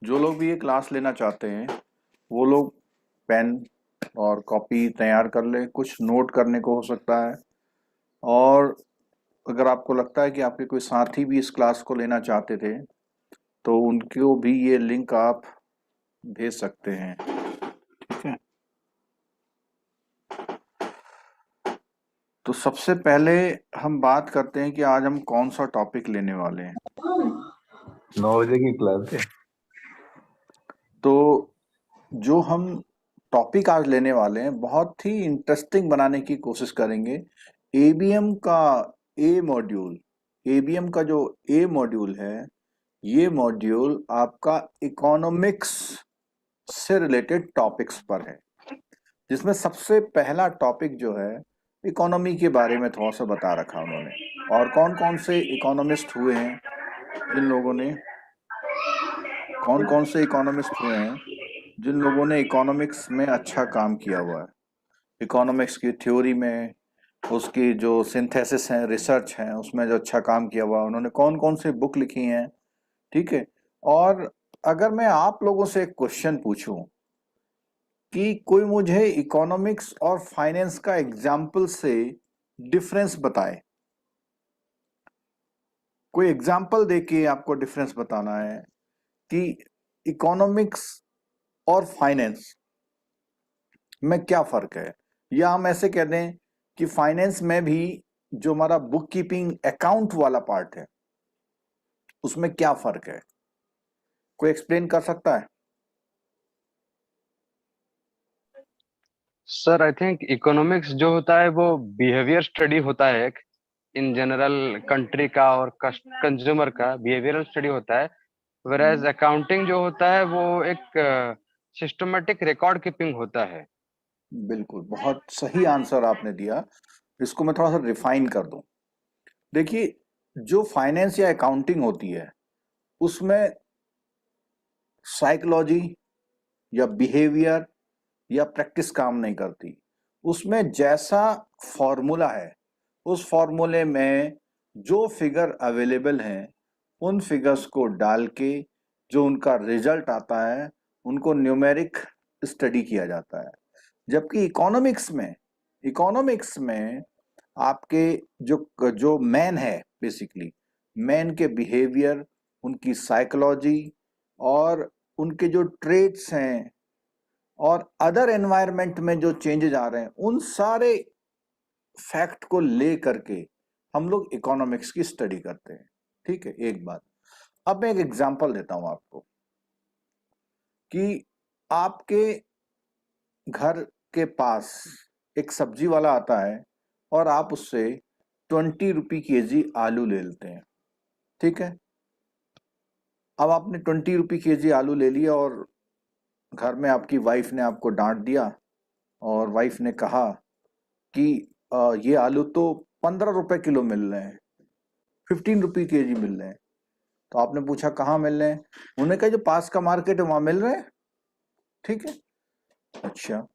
जो लोग भी ये क्लास लेना चाहते हैं वो लोग पेन और कॉपी तैयार कर लें। कुछ नोट करने को हो सकता है। और अगर आपको लगता है कि आपके कोई साथी भी इस क्लास को लेना चाहते थे तो उनको भी ये लिंक आप भेज सकते हैं। ठीक है। तो सबसे पहले हम बात करते हैं कि आज हम कौन सा टॉपिक लेने वाले हैं। 9 बजे की क्लास है। तो जो हम टॉपिक आज लेने वाले हैं बहुत ही इंटरेस्टिंग बनाने की कोशिश करेंगे। एबीएम का ए मॉड्यूल, एबीएम का जो ए मॉड्यूल है, ये मॉड्यूल आपका इकोनॉमिक्स से रिलेटेड टॉपिक्स पर है, जिसमें सबसे पहला टॉपिक जो है इकोनॉमी के बारे में थोड़ा सा बता रखा उन्होंने। और कौन कौन से इकोनॉमिस्ट हुए हैं, जिन लोगों ने कौन कौन से इकोनॉमिस्ट हुए हैं जिन लोगों ने इकोनॉमिक्स में अच्छा काम किया हुआ है। इकोनॉमिक्स की थ्योरी में उसकी जो सिंथेसिस है, रिसर्च है, उसमें जो अच्छा काम किया हुआ है, उन्होंने कौन कौन सी बुक लिखी हैं। ठीक है। और अगर मैं आप लोगों से एक क्वेश्चन पूछूं कि कोई मुझे इकोनॉमिक्स और फाइनेंस का एग्जाम्पल से डिफरेंस बताए, कोई एग्जाम्पल देके आपको डिफरेंस बताना है कि इकोनॉमिक्स और फाइनेंस में क्या फर्क है, या हम ऐसे कह दें कि फाइनेंस में भी जो हमारा बुक कीपिंग अकाउंट वाला पार्ट है उसमें क्या फर्क है, कोई एक्सप्लेन कर सकता है? सर आई थिंक इकोनॉमिक्स जो होता है वो बिहेवियर स्टडी होता है एक इन जनरल कंट्री का और कंज्यूमर का बिहेवियरल स्टडी होता है। वेराज अकाउंटिंग जो होता है वो एक सिस्टमेटिक रिकॉर्ड कीपिंग होता है। बिल्कुल, बहुत सही आंसर आपने दिया। इसको मैं थोड़ा सा रिफाइन कर दूं। देखिए, जो फाइनेंस या अकाउंटिंग होती है उसमें साइकोलॉजी या बिहेवियर या प्रैक्टिस काम नहीं करती। उसमें जैसा फॉर्मूला है, उस फॉर्मूले में जो फिगर अवेलेबल हैं उन फिगर्स को डाल के जो उनका रिजल्ट आता है उनको न्यूमेरिक स्टडी किया जाता है। जबकि इकोनॉमिक्स में आपके जो जो मैन है, बेसिकली मैन के बिहेवियर, उनकी साइकोलॉजी और उनके जो ट्रेड्स हैं और अदर एनवायरनमेंट में जो चेंजेस आ रहे हैं, उन सारे फैक्ट को ले करके हम लोग इकोनॉमिक्स की स्टडी करते हैं। ठीक है, एक बात। अब मैं एक एग्जांपल देता हूं आपको कि आपके घर के पास एक सब्जी वाला आता है और आप उससे 20 रुपी केजी आलू ले लेते हैं। ठीक है। अब आपने 20 रुपी केजी आलू ले लिया और घर में आपकी वाइफ ने आपको डांट दिया और वाइफ ने कहा कि ये आलू तो 15 रुपए किलो मिल रहे हैं, 15 रुपी केजी मिल रहे हैं। तो आपने पूछा कहाँ मिल रहे हैं, उन्होंने कहा जो पास का मार्केट है वहां मिल रहे हैं। ठीक है। अच्छा,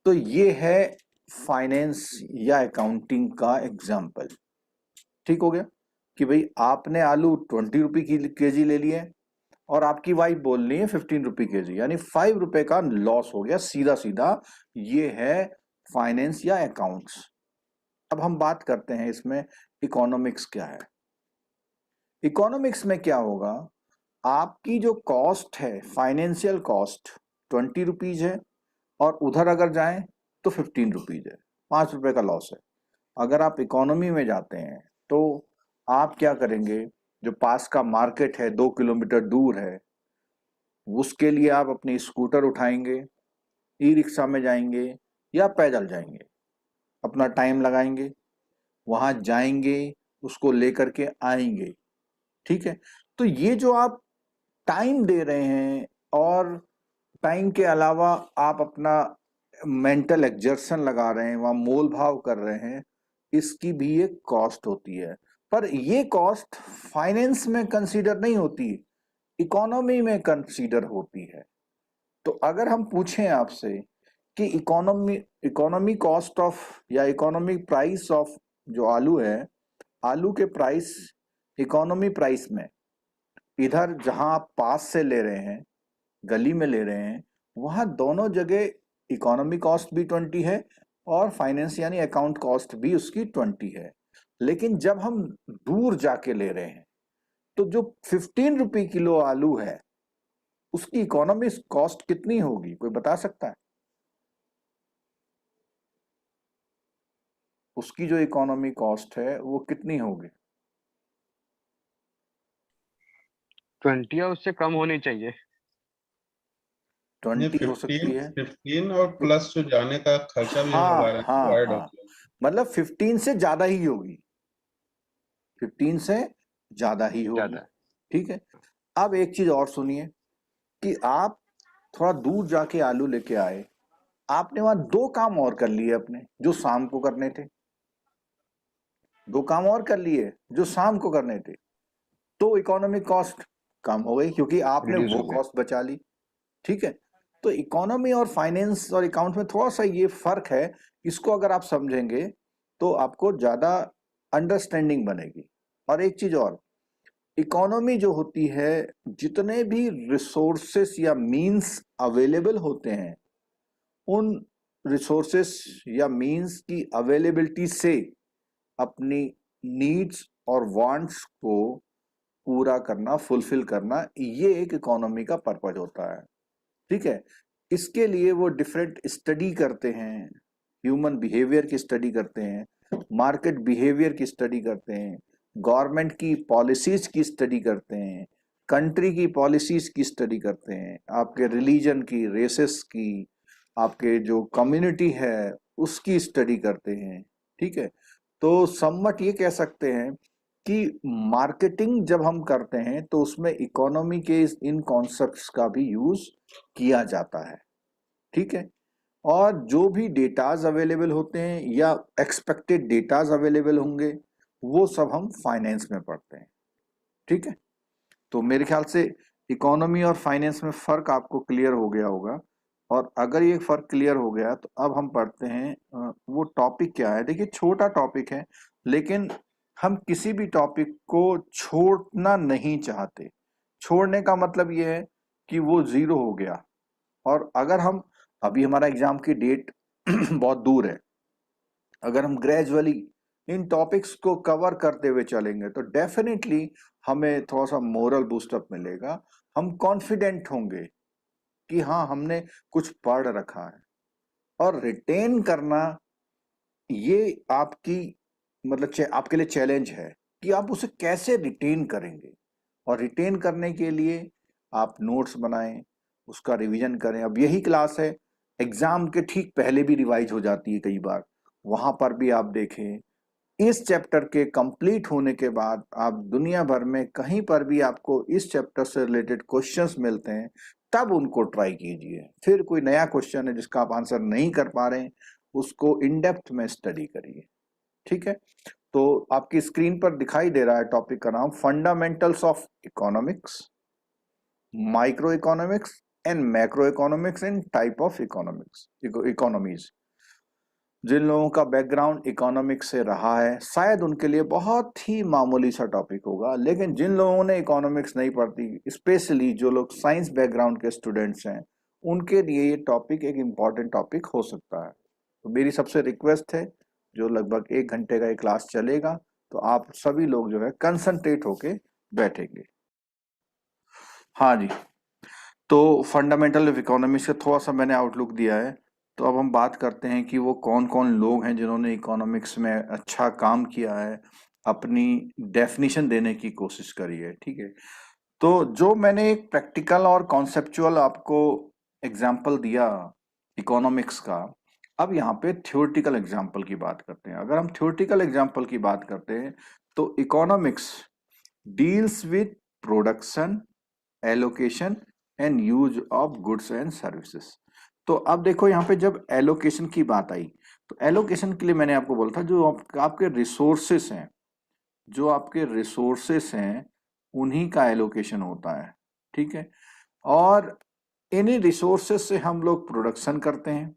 तो ये है फाइनेंस या अकाउंटिंग का एग्जाम्पल। ठीक हो गया कि भाई आपने आलू 20 रुपी केजी ले लिए और आपकी वाइफ बोल रही है 15 रुपी केजी, यानी 5 रुपए का लॉस हो गया सीधा सीधा। ये है फाइनेंस या अकाउंट्स। अब हम बात करते हैं इसमें इकोनॉमिक्स क्या है। इकोनॉमिक्स में क्या होगा, आपकी जो कॉस्ट है, फाइनेंशियल कॉस्ट 20 रुपीज है और उधर अगर जाएं तो 15 रुपीज है, 5 रुपए का लॉस है। अगर आप इकोनॉमी में जाते हैं तो आप क्या करेंगे, जो पास का मार्केट है 2 किलोमीटर दूर है, उसके लिए आप अपनी स्कूटर उठाएंगे, ई रिक्शा में जाएंगे या पैदल जाएंगे, अपना टाइम लगाएंगे, वहां जाएंगे, उसको लेकर के आएंगे। ठीक है। तो ये जो आप टाइम दे रहे हैं और टाइम के अलावा आप अपना मेंटल एक्सर्शन लगा रहे हैं, वहां मोल भाव कर रहे हैं, इसकी भी एक कॉस्ट होती है। पर ये कॉस्ट फाइनेंस में कंसीडर नहीं होती, इकोनॉमी में कंसीडर होती है। तो अगर हम पूछें आपसे कि इकोनॉमी कॉस्ट ऑफ या इकोनॉमी प्राइस ऑफ जो आलू है, आलू के प्राइस इकोनॉमी प्राइस में, इधर जहां आप पास से ले रहे हैं गली में ले रहे हैं, वहाँ दोनों जगह इकोनॉमी कॉस्ट भी 20 है और फाइनेंस यानी अकाउंट कॉस्ट भी उसकी 20 है। लेकिन जब हम दूर जाके ले रहे हैं तो जो 15 रुपए किलो आलू है उसकी इकोनॉमी कॉस्ट कितनी होगी, कोई बता सकता है? उसकी जो इकोनॉमी कॉस्ट है वो कितनी होगी? 20 या उससे कम होनी चाहिए। 20 हो सकती है। 15 और प्लस जो जाने का खर्चा भी हम लगा हाँ रहे हैं हाँ वो ऐड हाँ, होता है। मतलब 15 से ज्यादा ही होगी, 15 से ज्यादा ही होगी। ज्यादा। ठीक है। अब एक चीज और सुनिए कि आप थोड़ा दूर जाके आलू लेके आए, आपने वहां दो काम और कर लिए अपने जो शाम को करने थे, दो काम और कर लिए जो शाम को करने थे, तो इकोनॉमिक कॉस्ट कम हो गई क्योंकि आपने रिड्यूस वो हो गया। कॉस्ट बचा ली। ठीक है। तो इकोनॉमी और फाइनेंस और अकाउंट में थोड़ा सा ये फर्क है, इसको अगर आप समझेंगे तो आपको ज्यादा अंडरस्टैंडिंग बनेगी। और एक चीज और, इकोनॉमी जो होती है, जितने भी रिसोर्सेस या मींस अवेलेबल होते हैं, उन रिसोर्सेस या मींस की अवेलेबिलिटी से अपनी नीड्स और वांट्स को पूरा करना, फुलफिल करना, ये एक इकोनॉमी का पर्पज होता है। ठीक है। इसके लिए वो डिफरेंट स्टडी करते हैं, ह्यूमन बिहेवियर की स्टडी करते हैं, मार्केट बिहेवियर की स्टडी करते हैं, गवर्नमेंट की पॉलिसीज की स्टडी करते हैं, कंट्री की पॉलिसीज की स्टडी करते हैं, आपके रिलीजन की, रेसेस की, आपके जो कम्युनिटी है उसकी स्टडी करते हैं। ठीक है। तो सम्मट ये कह सकते हैं कि मार्केटिंग जब हम करते हैं तो उसमें इकोनॉमी के इन कॉन्सेप्ट्स का भी यूज किया जाता है। ठीक है। और जो भी डेटाज अवेलेबल होते हैं या एक्सपेक्टेड डेटाज अवेलेबल होंगे वो सब हम फाइनेंस में पढ़ते हैं। ठीक है। तो मेरे ख्याल से इकोनॉमी और फाइनेंस में फर्क आपको क्लियर हो गया होगा। और अगर ये फर्क क्लियर हो गया तो अब हम पढ़ते हैं वो टॉपिक क्या है। देखिए छोटा टॉपिक है, लेकिन हम किसी भी टॉपिक को छोड़ना नहीं चाहते। छोड़ने का मतलब ये है कि वो जीरो हो गया। और अगर हम, अभी हमारा एग्जाम की डेट बहुत दूर है, अगर हम ग्रेजुअली इन टॉपिक्स को कवर करते हुए चलेंगे तो डेफिनेटली हमें थोड़ा सा मोरल बूस्टअप मिलेगा, हम कॉन्फिडेंट होंगे कि हाँ हमने कुछ पढ़ रखा है। और रिटेन करना ये आपकी, मतलब आपके लिए चैलेंज है कि आप उसे कैसे रिटेन करेंगे। और रिटेन करने के लिए आप नोट्स बनाएं, उसका रिवीजन करें। अब यही क्लास है, एग्जाम के ठीक पहले भी रिवाइज हो जाती है कई बार, वहां पर भी आप देखें। इस चैप्टर के कंप्लीट होने के बाद आप दुनिया भर में कहीं पर भी आपको इस चैप्टर से रिलेटेड क्वेश्चंस मिलते हैं, तब उनको ट्राई कीजिए। फिर कोई नया क्वेश्चन है जिसका आप आंसर नहीं कर पा रहे हैं, उसको इन डेप्थ में स्टडी करिए। ठीक है। तो आपकी स्क्रीन पर दिखाई दे रहा है टॉपिक का नाम, fundamentals of economics, micro economics and macro economics and type of economics, economies. जिन लोगों का बैकग्राउंड इकोनॉमिक्स से रहा है शायद उनके लिए बहुत ही मामूली सा टॉपिक होगा, लेकिन जिन लोगों ने इकोनॉमिक्स नहीं पढ़ती, स्पेशली जो लोग साइंस बैकग्राउंड के स्टूडेंट्स हैं, उनके लिए ये टॉपिक एक इम्पॉर्टेंट टॉपिक हो सकता है। तो मेरी सबसे रिक्वेस्ट है, जो लगभग 1 घंटे का ये क्लास चलेगा, तो आप सभी लोग जो है कंसंट्रेट होके बैठेंगे। हाँ जी। तो फंडामेंटल ऑफ इकोनॉमिक्स का थोड़ा सा मैंने आउटलुक दिया है। तो अब हम बात करते हैं कि वो कौन कौन लोग हैं जिन्होंने इकोनॉमिक्स में अच्छा काम किया है, अपनी डेफिनेशन देने की कोशिश करी है। ठीक है। तो जो मैंने एक प्रैक्टिकल और कॉन्सेप्चुअल आपको एग्जाम्पल दिया इकोनॉमिक्स का, अब यहाँ पे थ्योरेटिकल एग्जाम्पल की बात करते हैं। अगर हम थ्योरेटिकल एग्जाम्पल की बात करते हैं तो economics deals with production, allocation and use of goods and services. तो अब देखो यहाँ पे जब एलोकेशन की बात आई, तो एलोकेशन के लिए मैंने आपको बोला था जो आपके रिसोर्सेस हैं, जो आपके रिसोर्सेस हैं उन्हीं का एलोकेशन होता है। ठीक है। और इन्हीं रिसोर्सेस से हम लोग प्रोडक्शन करते हैं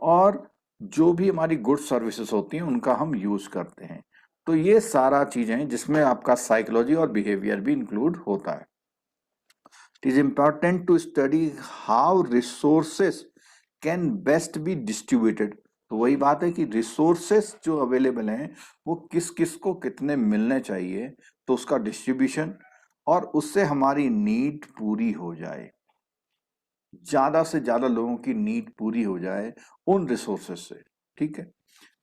और जो भी हमारी गुड्स सर्विसेज होती हैं उनका हम यूज करते हैं। तो ये सारा चीजें हैं जिसमें आपका साइकोलॉजी और बिहेवियर भी इंक्लूड होता है। It is important to study how resources can best be distributed. तो वही बात है कि रिसोर्सेस जो अवेलेबल हैं वो किस किस को कितने मिलने चाहिए, तो उसका डिस्ट्रीब्यूशन, और उससे हमारी नीड पूरी हो जाए, ज्यादा से ज्यादा लोगों की नीड पूरी हो जाए उन रिसोर्सेस से, ठीक है।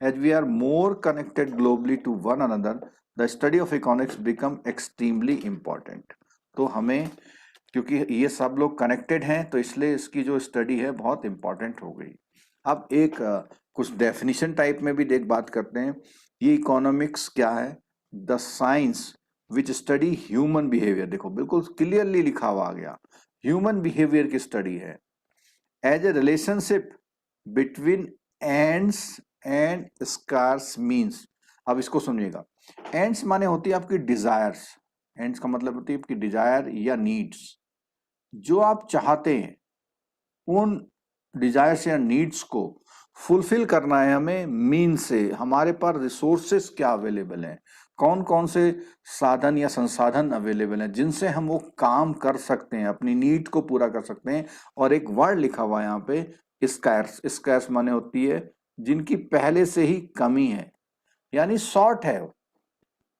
As we are more connected globally to one another, the study of economics become extremely important. तो हमें, क्योंकि ये सब लोग कनेक्टेड हैं, तो इसलिए इसकी जो स्टडी है बहुत इंपॉर्टेंट हो गई। अब एक कुछ डेफिनेशन टाइप में भी देख बात करते हैं। ये इकोनॉमिक्स क्या है? The science which study human behaviour. देखो बिल्कुल क्लियरली लिखा हुआ आ गया, ह्यूमन बिहेवियर की स्टडी है as a relationship between ends and scarce means. अब इसको सुनिएगा, एंड्स माने होती है आपकी डिजायर्स, एंड्स का मतलब होती है आपकी डिजायर या नीड्स, जो आप चाहते हैं उन डिजायर्स या नीड्स को फुलफिल करना है हमें मीन से। हमारे पास रिसोर्सेस क्या अवेलेबल हैं, कौन कौन से साधन या संसाधन अवेलेबल हैं जिनसे हम वो काम कर सकते हैं, अपनी नीड को पूरा कर सकते हैं। और एक वर्ड लिखा हुआ है यहाँ पे स्कैर्स। स्कैर्स माने होती है जिनकी पहले से ही कमी है, यानी शॉर्ट है,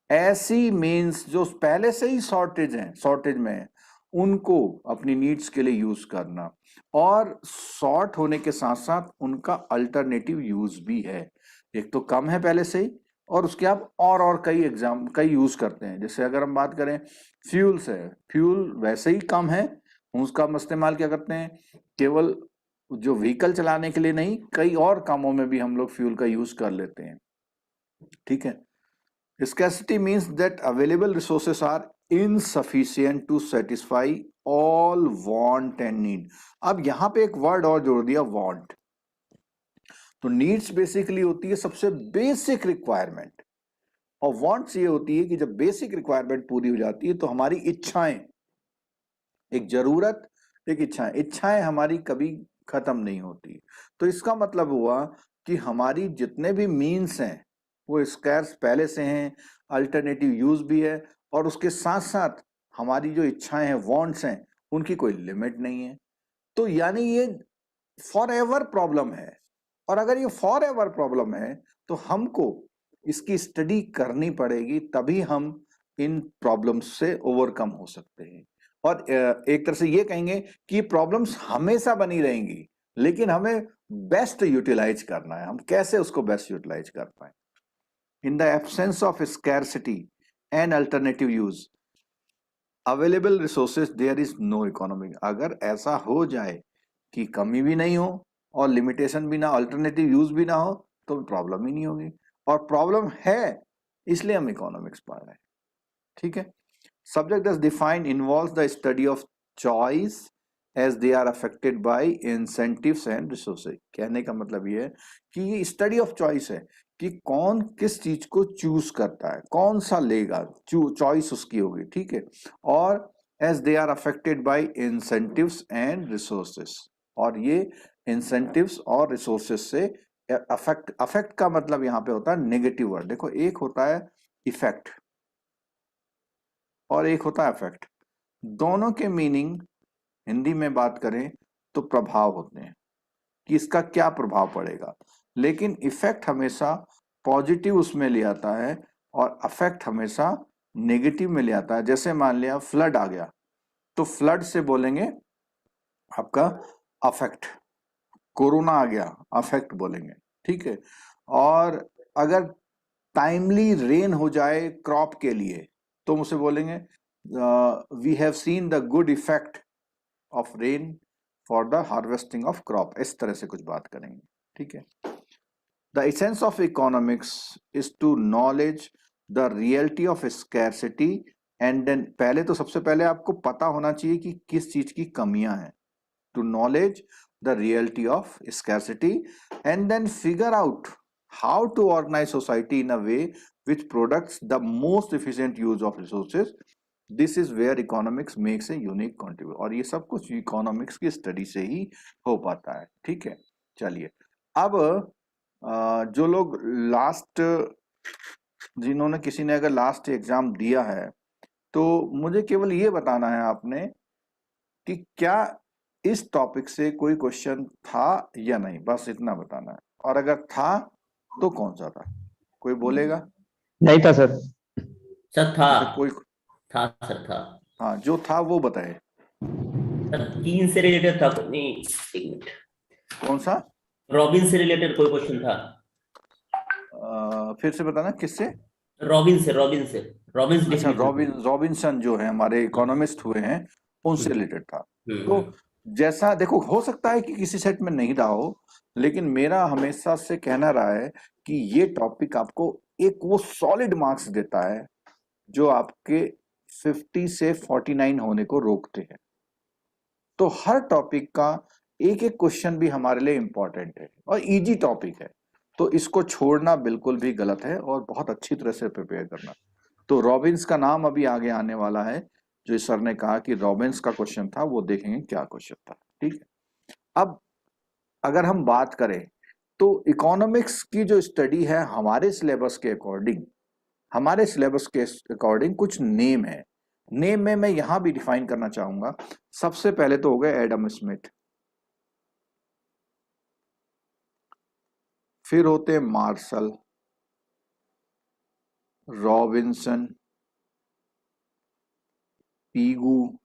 ऐसी मीन्स जो पहले से ही शॉर्टेज में है, उनको अपनी नीड्स के लिए यूज करना। और शॉर्ट होने के साथ साथ उनका अल्टरनेटिव यूज भी है। एक तो कम है पहले से ही, और उसके आप और कई यूज करते हैं। जैसे अगर हम बात करें फ्यूल से, फ्यूल वैसे ही कम है, उसका हम इस्तेमाल क्या करते हैं, केवल जो व्हीकल चलाने के लिए नहीं, कई और कामों में भी हम लोग फ्यूल का यूज कर लेते हैं, ठीक है। Scarcity means that available resources are insufficient to satisfy all want and need. अब यहां पे एक वर्ड और जोड़ दिया, want। तो नीड्स बेसिकली होती है सबसे बेसिक रिक्वायरमेंट, और वांट्स ये होती है कि जब बेसिक रिक्वायरमेंट पूरी हो जाती है तो हमारी इच्छाएं, एक जरूरत एक इच्छाएं हमारी कभी खत्म नहीं होती। तो इसका मतलब हुआ कि हमारी जितने भी मीन्स हैं वो स्कैर्स पहले से हैं, अल्टरनेटिव यूज भी है, और उसके साथ साथ हमारी जो इच्छाएं हैं, वांट्स हैं, उनकी कोई लिमिट नहीं है। तो यानी ये फॉर एवर प्रॉब्लम है, और अगर ये फॉर एवर प्रॉब्लम है तो हमको इसकी स्टडी करनी पड़ेगी, तभी हम इन प्रॉब्लम्स से ओवरकम हो सकते हैं। और एक तरह से ये कहेंगे कि प्रॉब्लम्स हमेशा बनी रहेंगी, लेकिन हमें बेस्ट यूटिलाइज करना है, हम कैसे उसको बेस्ट यूटिलाइज कर पाए। In the absence of scarcity and alternative use, available resources, there is no economy. अगर ऐसा हो जाए कि कमी भी नहीं हो और लिमिटेशन भी ना, अल्टरनेटिव यूज भी ना हो, तो प्रॉब्लम ही नहीं होगी। और प्रॉब्लम है, इसलिए हम इकोनॉमिक्स पढ़ रहे हैं, ठीक है। Subject as defined involves the study of choice as they are affected by incentives and resources. कहने का मतलब ये है कि ये स्टडी ऑफ चॉइस है कि कौन किस चीज को चूज करता है, कौन सा लेगा, चॉइस उसकी होगी, ठीक है। और as they are affected by incentives and resources, और ये इंसेंटिव्स और रिसोर्सेस से अफेक्ट का मतलब यहाँ पे होता है नेगेटिव वर्ड। देखो, एक होता है इफेक्ट और एक होता है अफेक्ट। दोनों के मीनिंग हिंदी में बात करें तो प्रभाव होते हैं कि इसका क्या प्रभाव पड़ेगा, लेकिन इफेक्ट हमेशा पॉजिटिव उसमें ले आता है और अफेक्ट हमेशा नेगेटिव में ले आता है। जैसे मान लिया फ्लड आ गया, तो फ्लड से बोलेंगे आपका अफेक्ट, कोरोना आ गया अफेक्ट बोलेंगे, ठीक है। और अगर टाइमली रेन हो जाए क्रॉप के लिए तो उसे बोलेंगे we have seen the good effect of rain for the harvesting of crop. इस तरह से कुछ बात करेंगे, ठीक है। The essence of economics is to knowledge the reality of scarcity and then, पहले तो सबसे पहले आपको पता होना चाहिए कि किस चीज की कमियां हैं, to knowledge the reality of scarcity, and then figure out how to organize society in a way which products the most efficient use of resources. This is where economics makes a unique contribution. और ये सब कुछ economics की study से ही हो पाता है, ठीक है। चलिए, अब जो लोग लास्ट, जिन्होंने किसी ने अगर लास्ट एग्जाम दिया है, तो मुझे केवल ये बताना है आपने कि क्या इस टॉपिक से कोई क्वेश्चन था या नहीं, बस इतना बताना है। और अगर था तो कौन सा था? कोई बोलेगा? नहीं था सर। सर था अच्छा, कोई, सर था। हाँ जो था वो बताए। सर कीन से रिलेटेड था, नहीं एक मिनट, कौन सा? रॉबिन से रिलेटेड कोई क्वेश्चन था। फिर से बताना, किससे? रॉबिन से रॉबिन्स अच्छा, डिफिनेशन। रॉबिन्सन जो है हमारे इकोनॉमिस्ट हुए हैं, उनसे रिलेटेड था। तो हम्म, जैसा देखो, हो सकता है कि किसी सेट में नहीं रहा हो, लेकिन मेरा हमेशा से कहना रहा है कि ये टॉपिक आपको एक वो सॉलिड मार्क्स देता है जो आपके 50 से 49 होने को रोकते हैं। तो हर टॉपिक का एक एक क्वेश्चन भी हमारे लिए इंपॉर्टेंट है और इजी टॉपिक है, तो इसको छोड़ना बिल्कुल भी गलत है और बहुत अच्छी तरह से प्रिपेयर करना। तो रॉबिन्स का नाम अभी आगे आने वाला है, जो इस सर ने कहा कि रॉबिन्स का क्वेश्चन था, वो देखेंगे क्या क्वेश्चन था। ठीक है, अब अगर हम बात करें तो इकोनॉमिक्स की जो स्टडी है हमारे सिलेबस के अकॉर्डिंग, कुछ नेम है। नेम में मैं यहां भी डिफाइन करना चाहूंगा। सबसे पहले तो हो गए एडम स्मिथ, फिर होते हैं Marshall, Robinson, Pigou,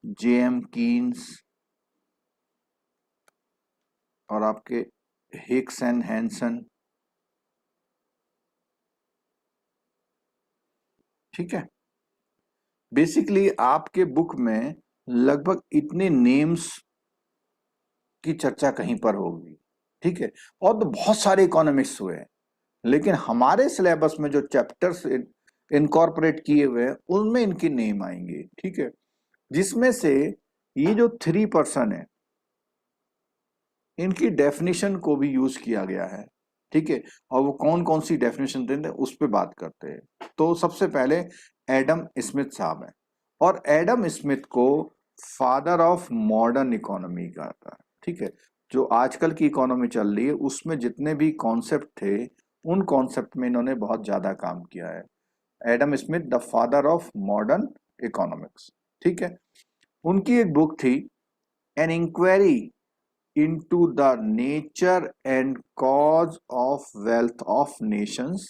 JM Keynes और आपके हिक्स एंड हैंसन। ठीक है, बेसिकली आपके बुक में लगभग इतने नेम्स की चर्चा कहीं पर होगी। ठीक है, और तो बहुत सारे इकोनॉमिक्स हुए हैं, लेकिन हमारे सिलेबस में जो चैप्टर्स इनकॉर्पोरेट किए हुए हैं उनमें इनकी नेम आएंगे। ठीक है, जिसमें से ये जो 3 पर्सन है, इनकी डेफिनेशन को भी यूज किया गया है। ठीक है, और वो कौन कौन सी डेफिनेशन देते हैं उस पर बात करते हैं। तो सबसे पहले एडम स्मिथ साहब हैं, और एडम स्मिथ को फादर ऑफ मॉडर्न इकोनॉमी कहा था। ठीक है, जो आजकल की इकोनॉमी चल रही है उसमें जितने भी कॉन्सेप्ट थे, उन कॉन्सेप्ट में इन्होंने बहुत ज्यादा काम किया है। Adam Smith the father of modern economics. ठीक है, उनकी एक बुक थी an inquiry into the nature and cause of wealth of nations।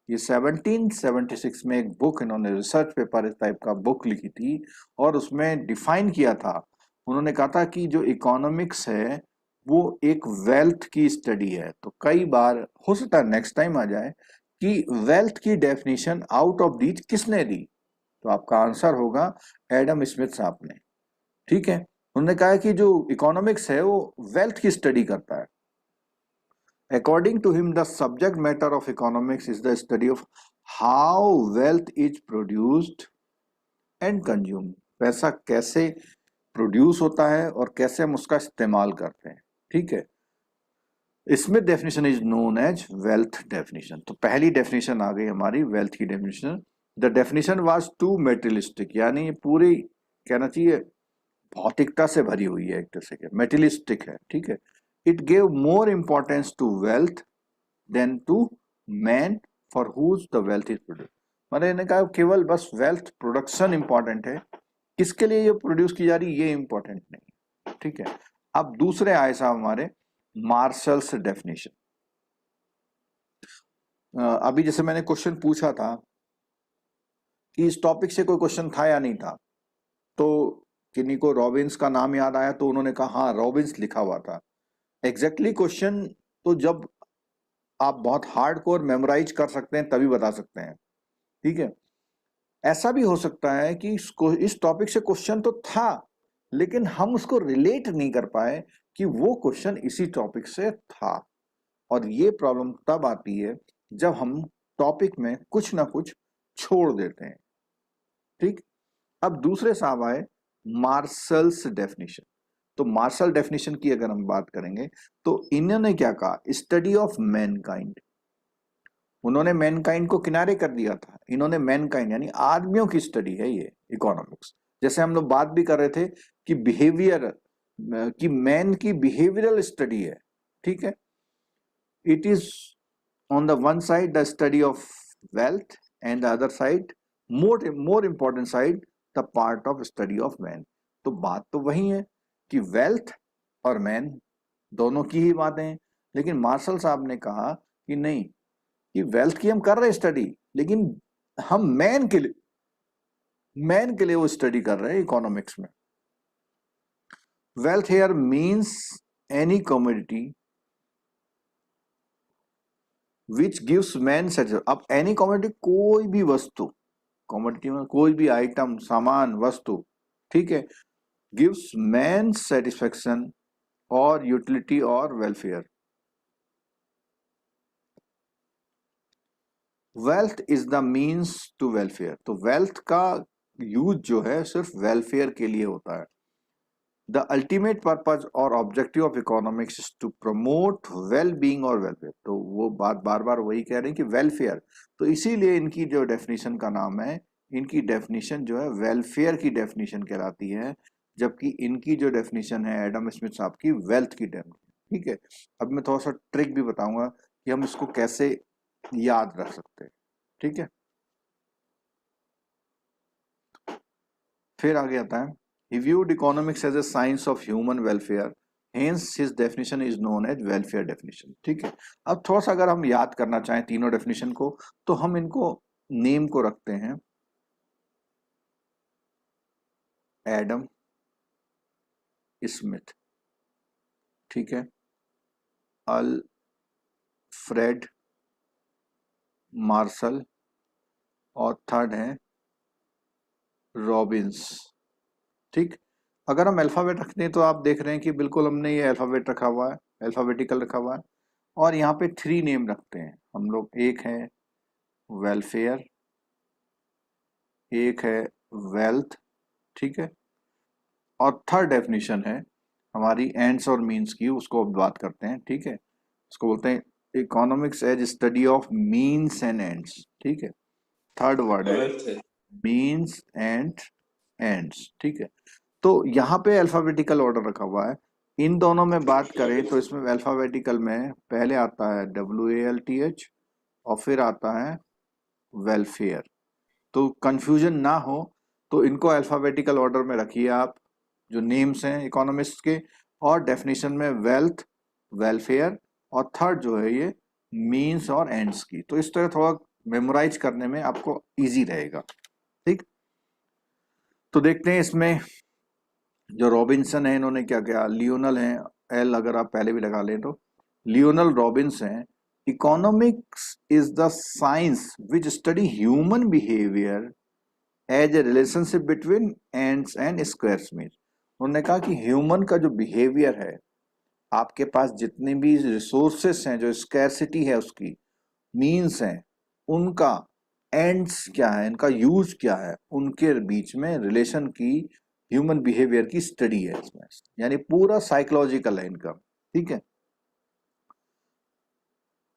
ये 1776 में एक बुक इन्होंने, रिसर्च पेपर इस टाइप का बुक लिखी थी, और उसमें डिफाइन किया था। उन्होंने कहा था कि जो इकोनॉमिक्स है वो एक वेल्थ की स्टडी है। तो कई बार हो सकता है नेक्स्ट टाइम आ जाए कि वेल्थ की डेफिनेशन आउट ऑफ दीज किसने दी, तो आपका आंसर होगा एडम स्मिथ साहब ने। ठीक है, उन्होंने कहा कि जो इकोनॉमिक्स है वो वेल्थ की स्टडी करता है। According to him the subject matter of economics is the study of how wealth is produced and consume. पैसा कैसे प्रोड्यूस होता है और कैसे हम उसका इस्तेमाल करते हैं। ठीक है, इसमें definition is known as wealth definition. तो पहली डेफिनेशन आ गई हमारी वेल्थ की definition. The definition was too materialistic, यानी ये पूरी कहना चाहिए भौतिकता से भरी हुई है, एक तरह से मेटेरियलिस्टिक है। ठीक है, it gave more importance to wealth than to man for whom the wealth is produce. मैंने इन्हें कहा केवल बस वेल्थ प्रोडक्शन इंपॉर्टेंट है, किसके लिए ये प्रोड्यूस की जा रही ये इंपॉर्टेंट नहीं। ठीक है, अब दूसरे आए साहब हमारे मार्शल्स डेफिनेशन। अभी जैसे मैंने क्वेश्चन पूछा था कि इस टॉपिक से कोई क्वेश्चन था या नहीं था, तो किन्हीं को रॉबिन्स का नाम याद आया तो उन्होंने कहा हाँ रॉबिन्स लिखा हुआ था। एग्जैक्टली क्वेश्चन तो जब आप बहुत हार्ड कोर मेमोराइज कर सकते हैं तभी बता सकते हैं। ठीक है, ऐसा भी हो सकता है कि इस टॉपिक से क्वेश्चन तो था, लेकिन हम उसको रिलेट नहीं कर पाए कि वो क्वेश्चन इसी टॉपिक से था, और ये प्रॉब्लम तब आती है जब हम टॉपिक में कुछ ना कुछ छोड़ देते हैं। ठीक, अब दूसरे साहब आए मार्शल्स डेफिनेशन। तो मार्शल डेफिनेशन की अगर हम बात करेंगे तो इन्होंने क्या कहा, स्टडी ऑफ मैनकाइंड। उन्होंने मैनकाइंड को किनारे कर दिया था। इन्होंने मैनकाइंड यानी आदमियों की स्टडी है ये इकोनॉमिक्स। जैसे हम लोग बात भी कर रहे थे कि बिहेवियर की मैन की बिहेवियरल स्टडी है। ठीक है, it is on the one side the study of wealth and the other side, more important side, the part of study of man. तो बात तो वही है कि वेल्थ और मैन दोनों की ही बातें हैं, लेकिन मार्शल साहब ने कहा कि नहीं, कि वेल्थ की हम कर रहे हैं स्टडी, लेकिन हम मैन के लिए वो स्टडी कर रहे हैं इकोनॉमिक्स में। Wealth here means any commodity which gives man satisfaction. अब एनी कमोडिटी, कोई भी वस्तु, कमोडिटी में कोई भी आइटम, सामान, वस्तु, ठीक है, गिव्स मैन सेटिस्फैक्शन और यूटिलिटी और welfare. Wealth is the means to welfare. तो वेल्थ का यूज जो है सिर्फ वेलफेयर के लिए होता है। द अल्टीमेट पर्पज और objective of economics is to promote well being और वेलफेयर। तो वो बात बार बार वही कह रहे हैं कि वेलफेयर, तो इसीलिए इनकी जो डेफिनेशन का नाम है, इनकी डेफिनेशन जो है वेलफेयर की डेफिनेशन कहलाती है, जबकि इनकी जो डेफिनेशन है एडम स्मिथ साहब की, वेल्थ की डेफिनेशन। ठीक है, अब मैं थोड़ा सा ट्रिक भी बताऊंगा कि हम इसको कैसे याद रख सकते हैं। ठीक है, फिर आगे आता है, he viewed economics as a science of human welfare, hence his definition is known as welfare definition। ठीक है, अब थोड़ा सा अगर हम याद करना चाहें तीनों डेफिनेशन को, तो हम इनको नेम को रखते हैं एडम स्मिथ, ठीक है, अल्फ्रेड मार्शल, और थर्ड है रॉबिन्स। ठीक, अगर हम अल्फाबेट रखते हैं तो आप देख रहे हैं कि बिल्कुल हमने ये अल्फाबेट रखा हुआ है, अल्फाबेटिकल रखा हुआ है, और यहाँ पे 3 नेम रखते हैं हम लोग। एक है वेलफेयर, एक है वेल्थ, ठीक है, और थर्ड डेफिनेशन है हमारी एंड्स और मीन्स की, उसको अब बात करते हैं। ठीक है, उसको बोलते हैं economics as study of means and ends. ठीक है, थर्ड वर्ड है मीन्स एंड एंड्स। ठीक है, तो यहाँ पे अल्फाबेटिकल ऑर्डर रखा हुआ है। इन दोनों में बात करें तो इसमें अल्फाबेटिकल में पहले आता है WALTH और फिर आता है वेलफेयर। तो कंफ्यूजन ना हो तो इनको अल्फाबेटिकल ऑर्डर में रखिए आप, जो नेम्स हैं इकोनॉमिस्ट के, और डेफिनेशन में वेल्थ, वेलफेयर, और थर्ड जो है ये मीन्स और एंड्स की। तो इस तरह थोड़ा मेमोराइज करने में आपको इजी रहेगा। ठीक, तो देखते हैं इसमें जो रॉबिन्सन है, इन्होंने क्या किया, लियोनल है, एल अगर आप पहले भी लगा लें तो, लियोनल रॉबिन्स हैं, economics is the science which study human behaviour as a relationship between ends and squares mean. उन्होंने कहा कि ह्यूमन का जो बिहेवियर है, आपके पास जितने भी रिसोर्सेस हैं, जो स्कैरसिटी है उसकी, मीन्स हैं उनका, एंड्स क्या है, इनका यूज क्या है, उनके बीच में रिलेशन की, ह्यूमन बिहेवियर की स्टडी है इसमें, यानी पूरा साइकोलॉजिकल है इनका। ठीक है,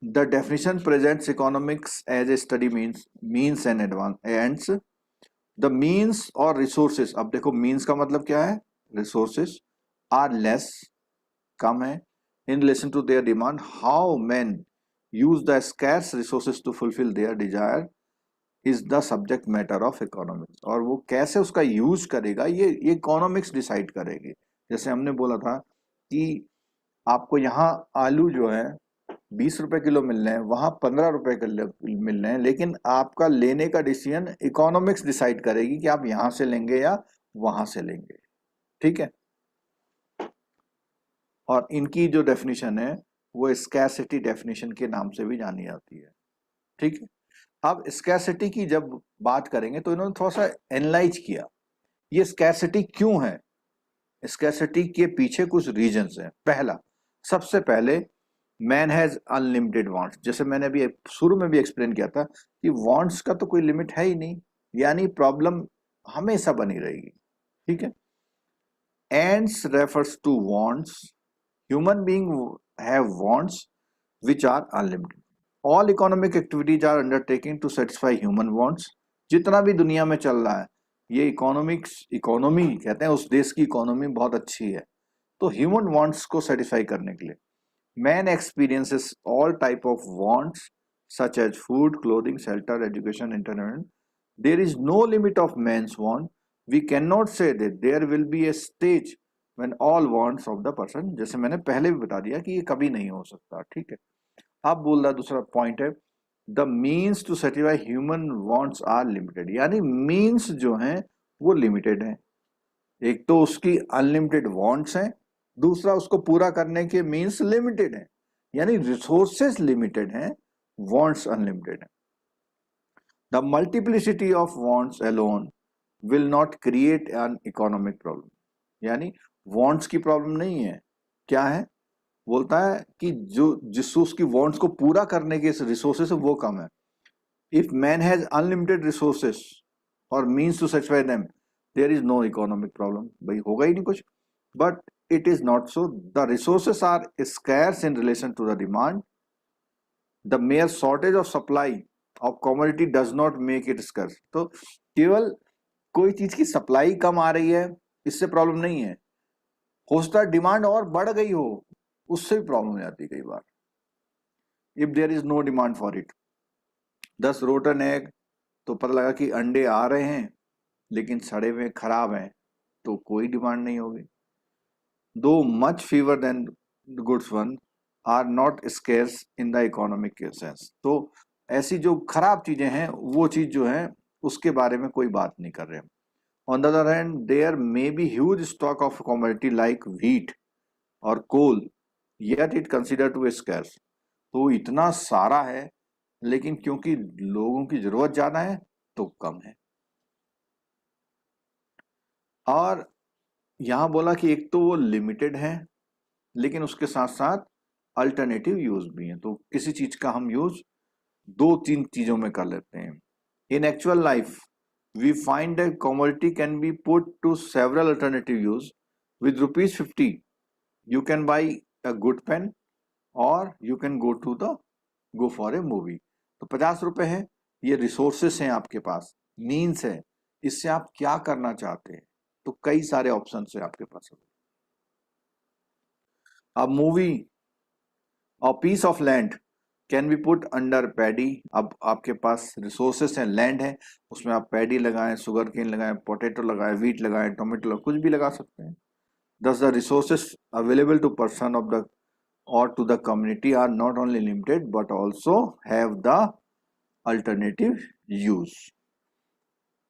the definition presents economics as a study means and ends. The means और रिसोर्सेस, अब देखो मीन्स का मतलब क्या है, रिसोर्सेस आर लेस, कम है, in relation to their demand, how man use the scarce resources to fulfil their desire is the subject matter of economics. और वो कैसे उसका यूज करेगा ये इकोनॉमिक्स डिसाइड करेगी। जैसे हमने बोला था कि आपको यहाँ आलू जो है 20 रुपए किलो मिल रहे हैं, वहां 15 रुपए किलो मिल रहे हैं, लेकिन आपका लेने का डिसीजन इकोनॉमिक्स डिसाइड करेगी कि आप यहां से लेंगे या वहां से लेंगे। ठीक है, और इनकी जो डेफिनेशन है वो स्कैरसिटी डेफिनेशन के नाम से भी जानी जाती है। ठीक है, अब स्कैरसिटी की जब बात करेंगे तो इन्होंने थोड़ा सा एनालाइज किया, ये स्कैरसिटी क्यों है, स्कैरसिटी के पीछे कुछ रीजंस हैं। पहला, सबसे पहले मैन हैज अनलिमिटेड वांट्स। जैसे मैंने अभी शुरू में भी एक्सप्लेन किया था कि वांट्स का तो कोई लिमिट है ही नहीं, यानी प्रॉब्लम हमेशा बनी रहेगी। ठीक है, ends refers to wants, human being have wants which are unlimited. All economic activities are undertaking to satisfy human wants. जितना भी दुनिया में चल रहा है, ये इकोनॉमी कहते हैं, उस देश की इकोनॉमी बहुत अच्छी है, तो ह्यूमन वांट्स को सेटिस्फाई करने के लिए। Man experiences all type of wants such as food, clothing, shelter, education, entertainment. There is no limit of man's want we can not say that there will be a stage when all wants of the person, जैसे मैंने पहले भी बता दिया कि ये कभी नहीं हो सकता, ठीक है। अब बोल रहा दूसरा पॉइंट है, the means to satisfy human wants are limited, यानी मीन्स जो हैं वो लिमिटेड हैं। एक तो उसकी अनलिमिटेड वांट्स हैं, दूसरा उसको पूरा करने के मीन्स लिमिटेड हैं, यानी रिसोर्सेस लिमिटेड हैं, वांट्स अनलिमिटेड हैं। The multiplicity of wants alone will not create an economic problem, यानी वांट्स की प्रॉब्लम नहीं है, क्या है, बोलता है कि जो जिस उसकी वांट्स को पूरा करने के रिसोर्सेस वो कम है। If man has unlimited resources और means to satisfy them, there is no economic problem, भाई होगा ही नहीं कुछ। But it is not so, the resources are scarce in relation to the demand, the mere shortage of supply of commodity does not make it scarce. तो केवल कोई चीज की सप्लाई कम आ रही है इससे प्रॉब्लम नहीं है, हो सकता है डिमांड और बढ़ गई हो, उससे भी प्रॉब्लम हो जाती है कई बार। If there is no demand for it, 10 rotten egg, तो पता लगा कि अंडे आ रहे हैं लेकिन सड़े हुए खराब हैं, तो कोई डिमांड नहीं होगी। Though much fewer than goods one are not scarce in the economic sense, तो ऐसी जो खराब चीजें हैं वो चीज जो है उसके बारे में कोई बात नहीं कर रहे हैं। On the other hand there may be huge stock of commodity like wheat और coal, yet it considered to be scarce, तो इतना सारा है लेकिन क्योंकि लोगों की जरूरत ज्यादा है तो कम है। और यहां बोला कि एक तो वो लिमिटेड है लेकिन उसके साथ साथ अल्टरनेटिव यूज भी है, तो किसी चीज का हम यूज 2-3 चीजों में कर लेते हैं। In actual life we find that commodity can be put to several alternative use. With ₹50 you can buy a good pen or you can go for a movie। तो 50 रुपए है, ये रिसोर्सेस हैं आपके पास, मीन्स है, इससे आप क्या करना चाहते हैं, तो कई सारे ऑप्शन है आपके पास। अब मूवी और piece of land can be put under paddy, अब आपके पास रिसोर्सेस हैं, लैंड है, उसमें आप पैडी लगाएं, शुगर केन लगाएं, पोटैटो लगाएं, व्हीट लगाएं, टोमेटो लगाएं, कुछ भी लगा सकते हैं। Thus, the resources available to person of the or to the community are not only limited but also have the alternative use।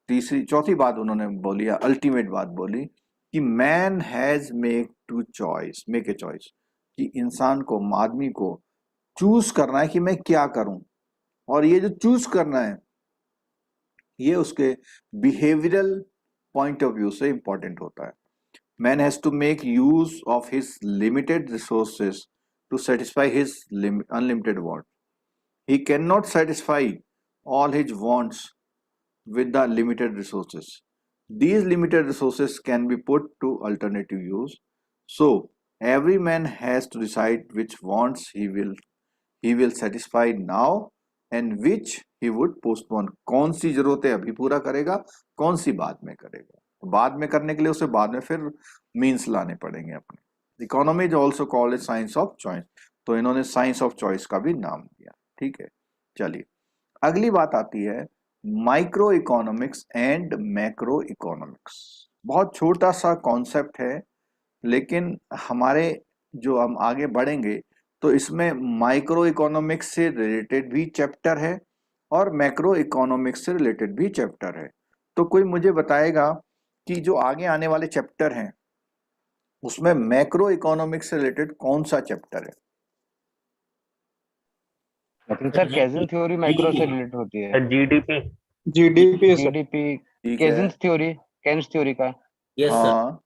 चौथी बात उन्होंने बोली, अल्टीमेट बात बोली कि man has make a choice, कि इंसान को, आदमी को चूज करना है कि मैं क्या करूं, और ये जो चूज करना है ये उसके बिहेवियरल पॉइंट ऑफ व्यू से इंपॉर्टेंट होता है। Man has to make use of his limited resources to satisfy his unlimited wants. He cannot satisfy all his wants with the limited resources. These limited resources can be put to alternative use. So every man has to decide which wants he will satisfy now and which he would postpone। कौन सी जरूरतें अभी पूरा करेगा, कौन सी बाद में करेगा, बाद में करने के लिए उसे बाद में फिर मीन्स लाने पड़ेंगे अपने। Economy is also called a science of choice, तो इन्होंने साइंस ऑफ चॉइस का भी नाम दिया, ठीक है। चलिए अगली बात आती है micro economics and macro economics. बहुत छोटा सा कॉन्सेप्ट है लेकिन हमारे जो हम आगे बढ़ेंगे तो इसमें माइक्रो इकोनॉमिक्स से रिलेटेड भी चैप्टर है और मैक्रो इकोनॉमिक्स से रिलेटेड भी चैप्टर है। तो कोई मुझे बताएगा कि जो आगे आने वाले चैप्टर हैं उसमें मैक्रो इकोनॉमिक्स से रिलेटेड कौन सा चैप्टर है? सर केजन थ्योरी मैक्रो से रिलेट होती है। जीडीपी जीडीपी ठीक है, केजन थ्योरी का। Yes sir. हाँ,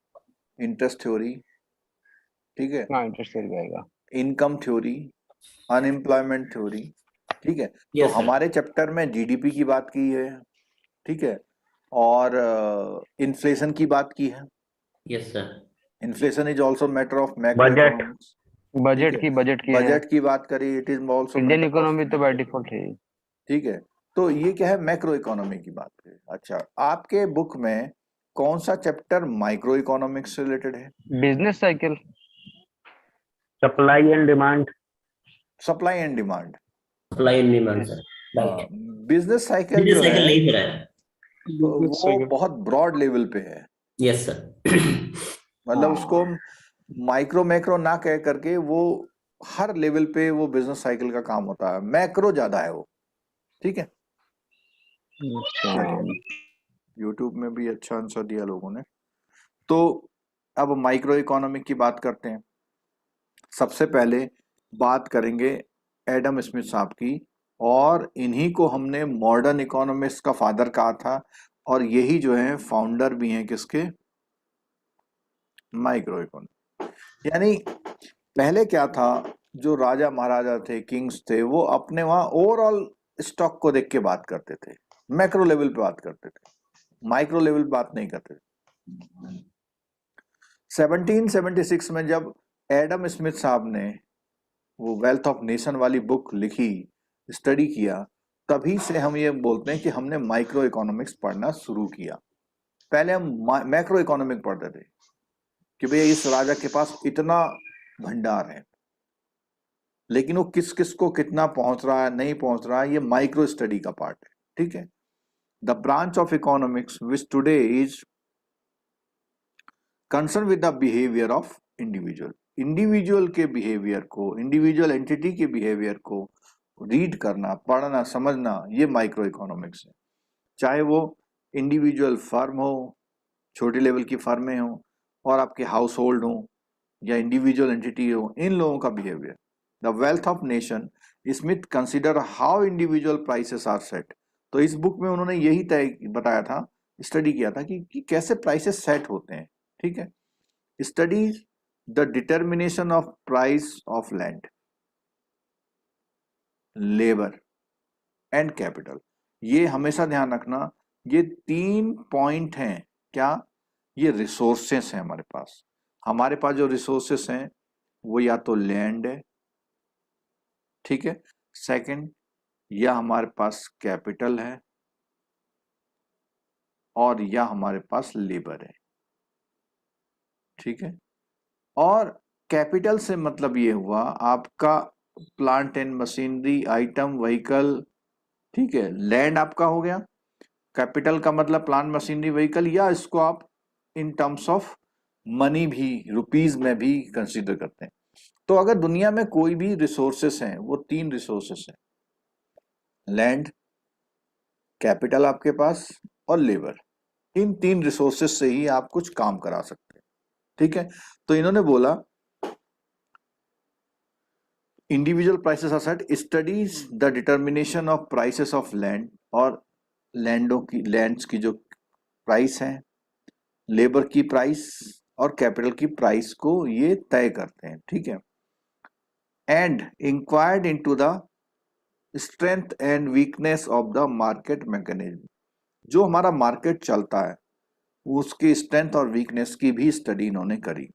इंटरेस्ट थ्योरी, ठीक है, हाँ इंटरेस्ट थ्योरी आएगा, इनकम थ्योरी, अनएम्प्लॉयमेंट थ्योरी, ठीक है। तो Yes, sir. हमारे चैप्टर में जीडीपी की बात की है, ठीक है, और इन्फ्लेशन की बात की है। Yes sir. Inflation is also matter of macro Budget. Economics. Budget की बात करी, it is also Indian economy तो बाय डिफॉल्ट है। ठीक है, तो ये क्या है, मैक्रो इकोनॉमी की बात है। अच्छा, आपके बुक में कौन सा चैप्टर माइक्रो इकोनॉमिक्स से रिलेटेड है? Business cycle, supply and demand. Supply and demand, supply and demand sir. Business cycle जो है, नहीं फिर है। बिल्कुल वो सही। बहुत ब्रॉड लेवल पे है, यस सर। मतलब उसको हम माइक्रो मैक्रो ना कह करके वो हर लेवल पे वो बिजनेस साइकिल का काम होता है, मैक्रो ज्यादा है वो। ठीक है, अच्छा। चलिए, यूट्यूब में भी अच्छा आंसर दिया लोगों ने। तो अब माइक्रो इकोनॉमिक की बात करते हैं। सबसे पहले बात करेंगे एडम स्मिथ साहब की, और इन्हीं को हमने मॉडर्न इकोनॉमिक्स का फादर कहा था, और यही जो है फाउंडर भी हैं किसके, माइक्रो इकोनॉमिक। यानी पहले क्या था, जो राजा महाराजा थे, किंग्स थे, वो अपने वहां ओवरऑल स्टॉक को देख के बात करते थे, मैक्रो लेवल पे बात करते थे, माइक्रो लेवल पे बात नहीं करते थे। 1776 में जब एडम स्मिथ साहब ने वो वेल्थ ऑफ नेशन वाली बुक लिखी, स्टडी किया, तभी से हम ये बोलते हैं कि हमने माइक्रो इकोनॉमिक्स पढ़ना शुरू किया। पहले हम मैक्रो इकोनॉमिक पढ़ते थे कि भैया इस राजा के पास इतना भंडार है, लेकिन वो किस किस को कितना पहुंच रहा है, नहीं पहुंच रहा है, ये माइक्रो स्टडी का पार्ट है। ठीक है, the branch of economics which today is concern with the behaviour of individual. Individual के बिहेवियर को, इंडिविजुअल एंटिटी के बिहेवियर को रीड करना, पढ़ना, समझना, ये माइक्रो इकोनॉमिक्स है। चाहे वो इंडिविजुअल फर्म हो, छोटे लेवल की फर्में हो, और आपके हाउस होल्ड हो, या इंडिविजुअल एंटिटी हो, इन लोगों का behaviour. The Wealth of Nation, Smith consider how individual prices are set. तो इस बुक में उन्होंने यही तय बताया था, स्टडी किया था कि कैसे प्राइसेस सेट होते हैं। ठीक है, study the determination of price of land, labour and capital. ये हमेशा ध्यान रखना, ये 3 पॉइंट हैं। क्या? ये रिसोर्सेस हैं हमारे पास। हमारे पास जो रिसोर्सेस हैं वो या तो लैंड है, ठीक है, सेकंड, या हमारे पास कैपिटल है, और या हमारे पास लेबर है। ठीक है, और कैपिटल से मतलब ये हुआ आपका plant and machinery, item, vehicle. ठीक है, लैंड आपका हो गया, कैपिटल का मतलब प्लांट मशीनरी व्हीकल, या इसको आप इन टर्म्स ऑफ मनी भी, रुपीज में भी कंसीडर करते हैं। तो अगर दुनिया में कोई भी रिसोर्सेस हैं, वो 3 रिसोर्सेस हैं, लैंड, कैपिटल आपके पास, और लेबर। इन 3 रिसोर्सेस से ही आप कुछ काम करा सकते हैं। ठीक है, तो इन्होंने बोला individual prices are set, studies the determination of prices of land, और लैंड्स की जो प्राइस है, लेबर की प्राइस और कैपिटल की प्राइस को ये तय करते हैं। ठीक है, and inquired into the strength and weakness of the market mechanism. जो हमारा मार्केट चलता है उसकी स्ट्रेंथ और वीकनेस की भी स्टडी इन्होंने करी।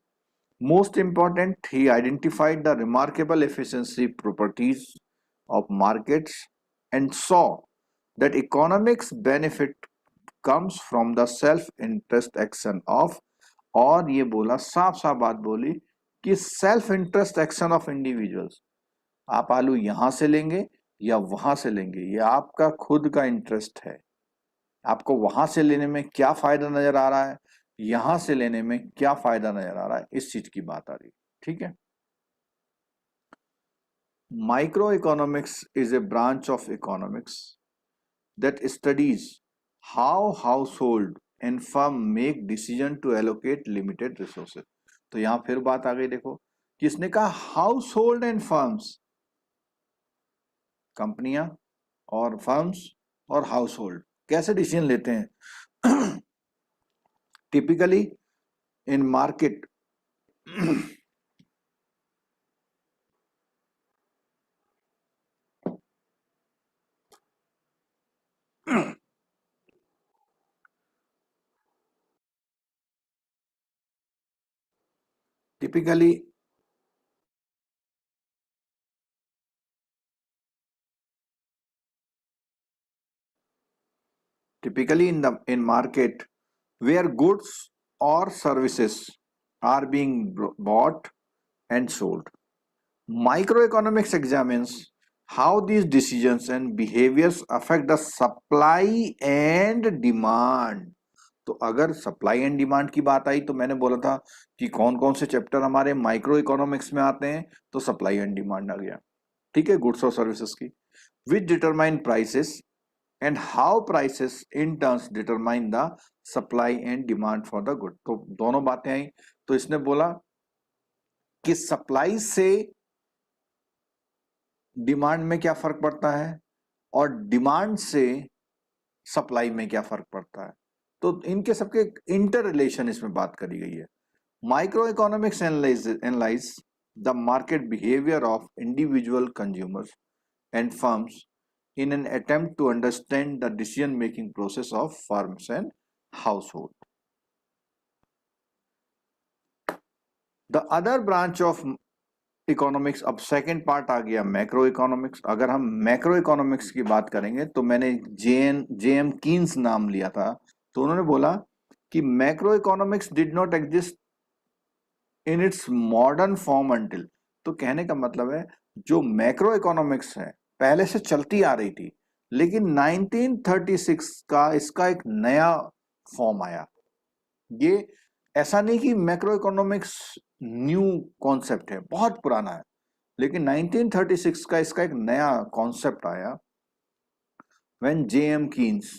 Most important, he identified the remarkable efficiency properties of markets and saw that economics benefit comes from the self interest action of, और ये बोला, साफ साफ बात बोली कि self interest action of individuals. आप आलू यहां से लेंगे या वहां से लेंगे, ये आपका खुद का इंटरेस्ट है। आपको वहां से लेने में क्या फायदा नजर आ रहा है, यहां से लेने में क्या फायदा नजर आ रहा है, इस चीज की बात आ रही है। ठीक है, microeconomics is a branch of economics that studies how household and firm make decision to allocate limited resources. तो यहां फिर बात आ गई, देखो किसने कहा, हाउस होल्ड एंड फर्म्स, कंपनियां और फर्म्स और हाउस होल्ड कैसे डिसीजन लेते हैं। Typically in market typically typically in market where goods or services are being bought and sold. Microeconomics examines how these decisions and behaviours affect the supply and demand. तो अगर supply and demand की बात आई तो मैंने बोला था कि कौन कौन से चैप्टर हमारे माइक्रो इकोनॉमिक्स में आते हैं, तो सप्लाई एंड डिमांड आ गया, ठीक है, गुड्स और सर्विसेज की, विच determine prices and how prices in turns determine the supply and demand for the good. तो दोनों बातें आई। तो इसने बोला कि सप्लाई से डिमांड में क्या फर्क पड़ता है और डिमांड से सप्लाई में क्या फर्क पड़ता है, तो इनके सबके इंटर रिलेशन इसमें बात करी गई है। Micro economics analyse the market behaviour of individual consumers and firms in an attempt to understand the decision making process of firms and household. The other branch of economics, अब second part आ गया macro economics. अगर हम macro economics की बात करेंगे तो मैंने जे M Keynes नाम लिया था, तो उन्होंने बोला कि macro economics did not exist in its modern form until. तो कहने का मतलब है जो मैक्रो इकोनॉमिक्स है पहले से चलती आ रही थी, लेकिन 1936 का इसका एक नया फॉर्म आया। ये ऐसा नहीं कि मैक्रो इकोनॉमिक्स न्यू कॉन्सेप्ट है, बहुत पुराना है, लेकिन 1936 का इसका एक नया कॉन्सेप्ट आया when J.M.. Keynes,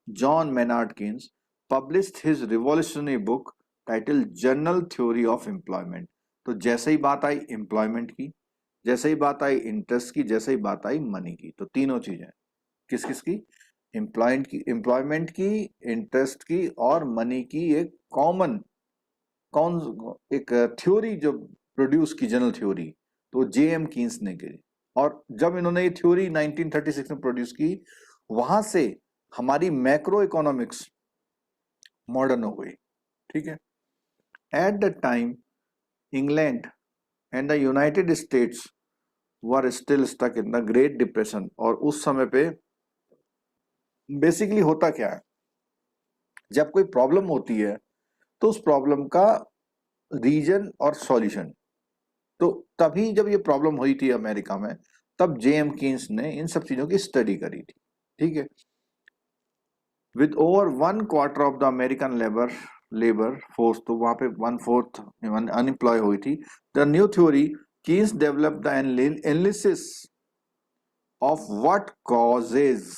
John Maynard Keynes published his revolutionary book title journal theory of employment. तो जैसे ही बात आई एम्प्लॉयमेंट की, जैसे ही बात आई इंटरेस्ट की, जैसे ही बात आई मनी की, तो तीनों चीजें किस किस की, एम्प्लॉयमेंट की, इंटरेस्ट की और मनी की एक एक थ्योरी जो प्रोड्यूस की, जनरल थ्योरी, तो जे.एम. कीन्स ने की। और जब इन्होंने ये थ्योरी 1936 में प्रोड्यूस की, वहां से हमारी मैक्रो इकोनॉमिक्स मॉडर्न हो गई, ठीक है। At the time England and the United States were still stuck in the Great Depression. और उस समय पे बेसिकली होता क्या है, जब कोई प्रॉब्लम होती है तो उस प्रॉब्लम का रीजन और सॉल्यूशन, तो तभी जब ये प्रॉब्लम हुई थी अमेरिका में, तब जे.एम. कीन्स ने इन सब चीजों की स्टडी करी थी, ठीक है। With over 1/4 of the American labour force, तो वहां पे 1/4 अनएम्प्लॉय हुई थी। The new theory Keynes develop the analysis of what causes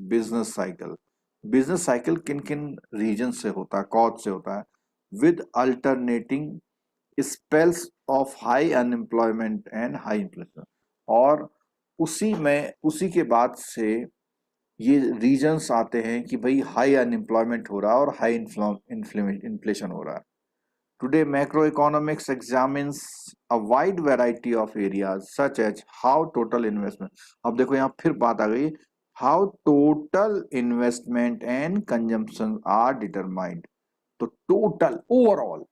business cycle. Business cycle किन किन रीजन से होता है, कॉज से होता है, with alternating spells of high unemployment and high inflation. और उसी के बाद से ये रीजन्स आते हैं कि भाई हाई अनएम्प्लॉयमेंट हो रहा है और हाई इन्फ्लेशन हो रहा है। Today macroeconomics examines a wide variety of areas such as how total investment, अब देखो यहाँ फिर बात आ गई, how total investment and consumption are determined. तो टोटल, ओवरऑल,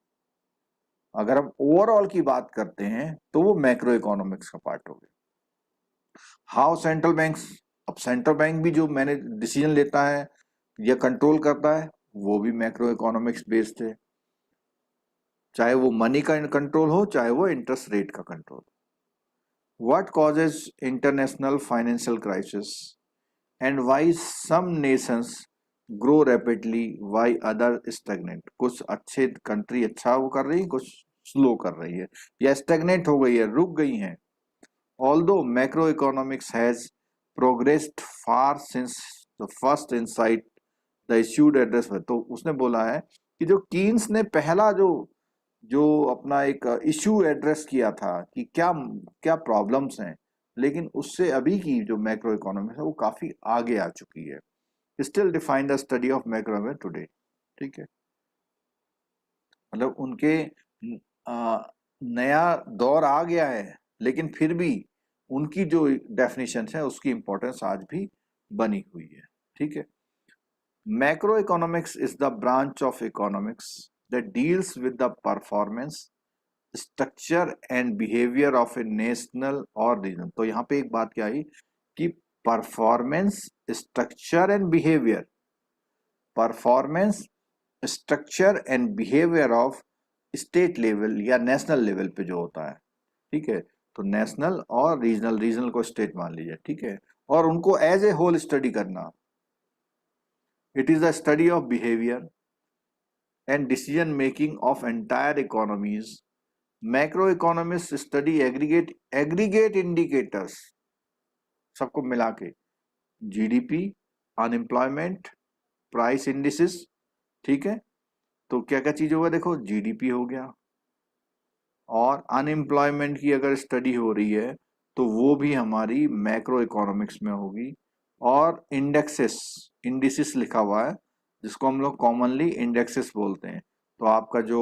अगर हम ओवरऑल की बात करते हैं तो वो मैक्रो इकोनॉमिक्स का पार्ट हो गया। हाउ सेंट्रल बैंक्स, अब सेंट्रल बैंक भी जो मैंने डिसीजन लेता है या कंट्रोल करता है, वो भी मैक्रो इकोनॉमिक्स बेस्ड है, चाहे वो मनी का कंट्रोल हो, चाहे वो इंटरेस्ट रेट का control. What causes international financial crisis and why some nations grow rapidly why other stagnant. कुछ अच्छे कंट्री अच्छा वो कर रही है, कुछ स्लो कर रही है या स्टैग्नेंट हो गई है, रुक गई हैं। Although macro economics has progressed far since the first insight the issued address. तो उसने बोला है कि जो कीन्स ने पहला जो अपना एक इश्यू एड्रेस किया था कि क्या क्या प्रॉब्लम्स हैं, लेकिन उससे अभी की जो मैक्रो इकोनॉमिक्स है वो काफी आगे आ चुकी है। Still define the study of macro economics today, ठीक है, मतलब उनके नया दौर आ गया है, लेकिन फिर भी उनकी जो डेफिनेशन है उसकी इंपॉर्टेंस आज भी बनी हुई है, ठीक है। Macro economics is the branch of economics that deals with the performance, structure and behavior of a national or region। तो यहाँ पे एक बात क्या आई कि performance, structure and behaviour, performance, structure and behaviour of state level या national level पे जो होता है, ठीक है, तो नेशनल और रीजनल, रीजनल को स्टेट मान लीजिए, ठीक है, और उनको एज ए होल स्टडी करना। It is the study of behaviour and decision making of entire economies. Macro economist study aggregate indicators, सबको मिला के, जीडीपी, अनएम्प्लॉयमेंट, प्राइस इंडिसेस, ठीक है। तो क्या क्या चीज होगा, देखो जीडीपी हो गया, और अनएम्प्लॉयमेंट की अगर स्टडी हो रही है तो वो भी हमारी मैक्रो इकोनॉमिक्स में होगी। और इंडिसेस लिखा हुआ है जिसको हम लोग कॉमनली इंडेक्सेस बोलते हैं। तो आपका जो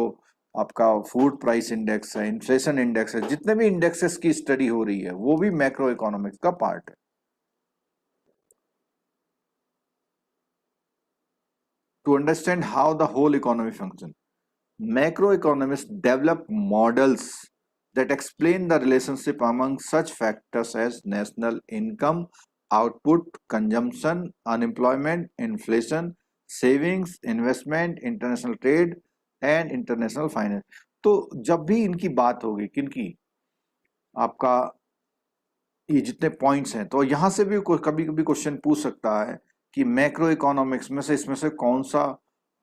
आपका फूड प्राइस इंडेक्स है, इन्फ्लेशन इंडेक्स है, जितने भी इंडेक्सेस की स्टडी हो रही है वो भी मैक्रो इकोनॉमिक्स का पार्ट है। To understand how the whole economy functions, macroeconomists develop models that explain the relationship among such factors as national income, output, consumption, unemployment, inflation, savings, investment, international trade and international finance. तो जब भी इनकी बात होगी, किनकी, आपका ये जितने पॉइंट्स हैं, तो यहां से भी कभी कभी क्वेश्चन पूछ सकता है कि मैक्रो इकोनॉमिक्स में से इसमें से कौन सा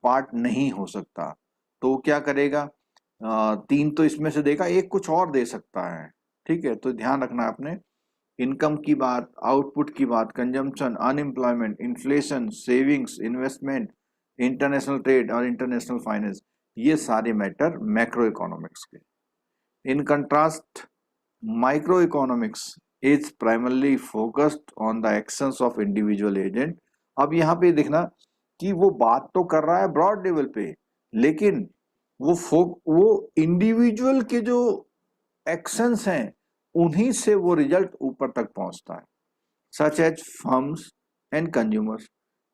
पार्ट नहीं हो सकता। तो वो क्या करेगा, 3 तो इसमें से देगा, एक कुछ और दे सकता है, ठीक है। तो ध्यान रखना आपने, इनकम की बात, आउटपुट की बात, consumption, unemployment, inflation, savings, investment, international trade और इंटरनेशनल फाइनेंस, ये सारे मैटर मैक्रो इकोनॉमिक्स के। In contrast micro economics is primarily focused on the actions of individual agent. अब यहाँ पे देखना कि वो बात तो कर रहा है ब्रॉड लेवल पे, लेकिन वो इंडिविजुअल के जो एक्शंस हैं उन्हीं से वो रिजल्ट ऊपर तक पहुंचता है, such as firms and consumers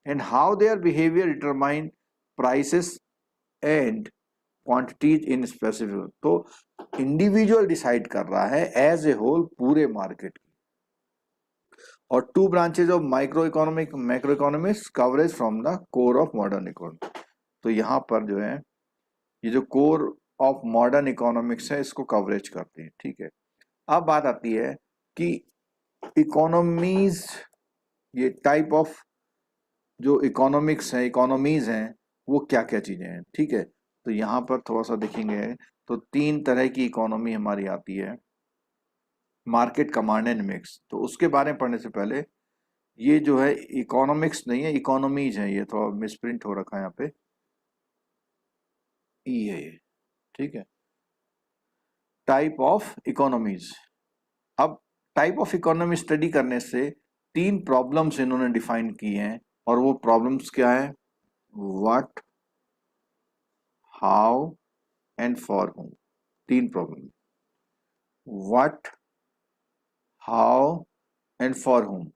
and how their behaviour determine prices and quantities in specific. तो इंडिविजुअल डिसाइड कर रहा है एज ए होल पूरे मार्केट की। और 2 branches of macroeconomics coverage from the core of modern economy. तो यहाँ पर जो है ये जो कोर ऑफ मॉडर्न इकोनॉमिक्स है इसको कवरेज करते हैं, ठीक है। अब बात आती है कि इकोनॉमीज, ये टाइप ऑफ जो इकोनॉमिक्स है, इकोनॉमीज हैं, वो क्या क्या चीजें हैं, ठीक है। तो यहाँ पर थोड़ा सा देखेंगे तो 3 तरह की इकोनॉमी हमारी आती है, मार्केट, कमांड एंड मिक्स। तो उसके बारे में पढ़ने से पहले ये जो है इकोनॉमिक्स नहीं है, इकोनॉमीज है, ये थोड़ा मिसप्रिंट हो रखा है यहाँ पे, ई है ये, ठीक है। Type of economies. अब टाइप ऑफ इकोनॉमी स्टडी करने से 3 प्रॉब्लम्स इन्होंने डिफाइन की हैं, और वो प्रॉब्लम्स क्या है, what, how and for home. 3 problem, what, how and for home.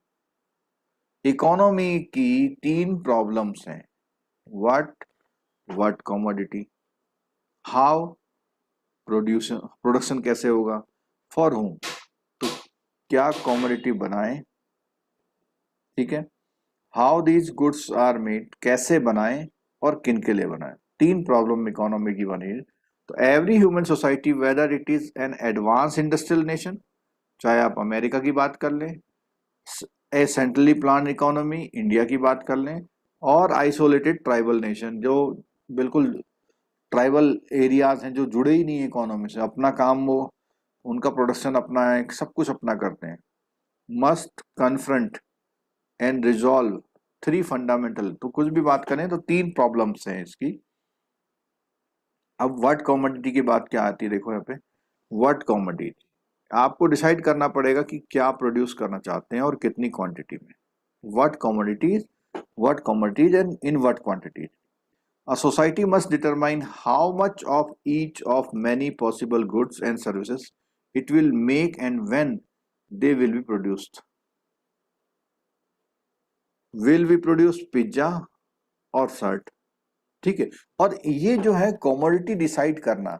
Economy की 3 प्रॉब्लम्स हैं, व्हाट कमोडिटी, हाउ प्रोडक्शन कैसे होगा, फॉर होम तो क्या कमोडिटी बनाएं, ठीक है, how these goods are made, कैसे बनाएं और किन के लिए बनाएं। 3 प्रॉब्लम इकोनॉमी की बनी है। तो every human society, whether it is an advance industrial nation, चाहे आप अमेरिका की बात कर लें, ए सेंट्रली प्लान इकोनॉमी इंडिया की बात कर लें, और आइसोलेटेड ट्राइबल नेशन जो बिल्कुल ट्राइबल एरियाज हैं, जो जुड़े ही नहीं है इकोनॉमी से, अपना काम वो, उनका प्रोडक्शन अपना है, सब कुछ अपना करते हैं, must confront and resolve 3 fundamental. तो कुछ भी बात करें तो 3 प्रॉब्लम्स हैं इसकी। अब व्हाट कमोडिटी की बात क्या आती है, देखो यहाँ पे, व्हाट कमोडिटी आपको डिसाइड करना पड़ेगा कि क्या प्रोड्यूस करना चाहते हैं और कितनी क्वांटिटी में। What commodities and in what quantities. A society must determine how much of each of many possible goods and services it will make and when they will be produced. Will we produce pizza or shirt? ठीक है। और ये जो है commodity decide करना,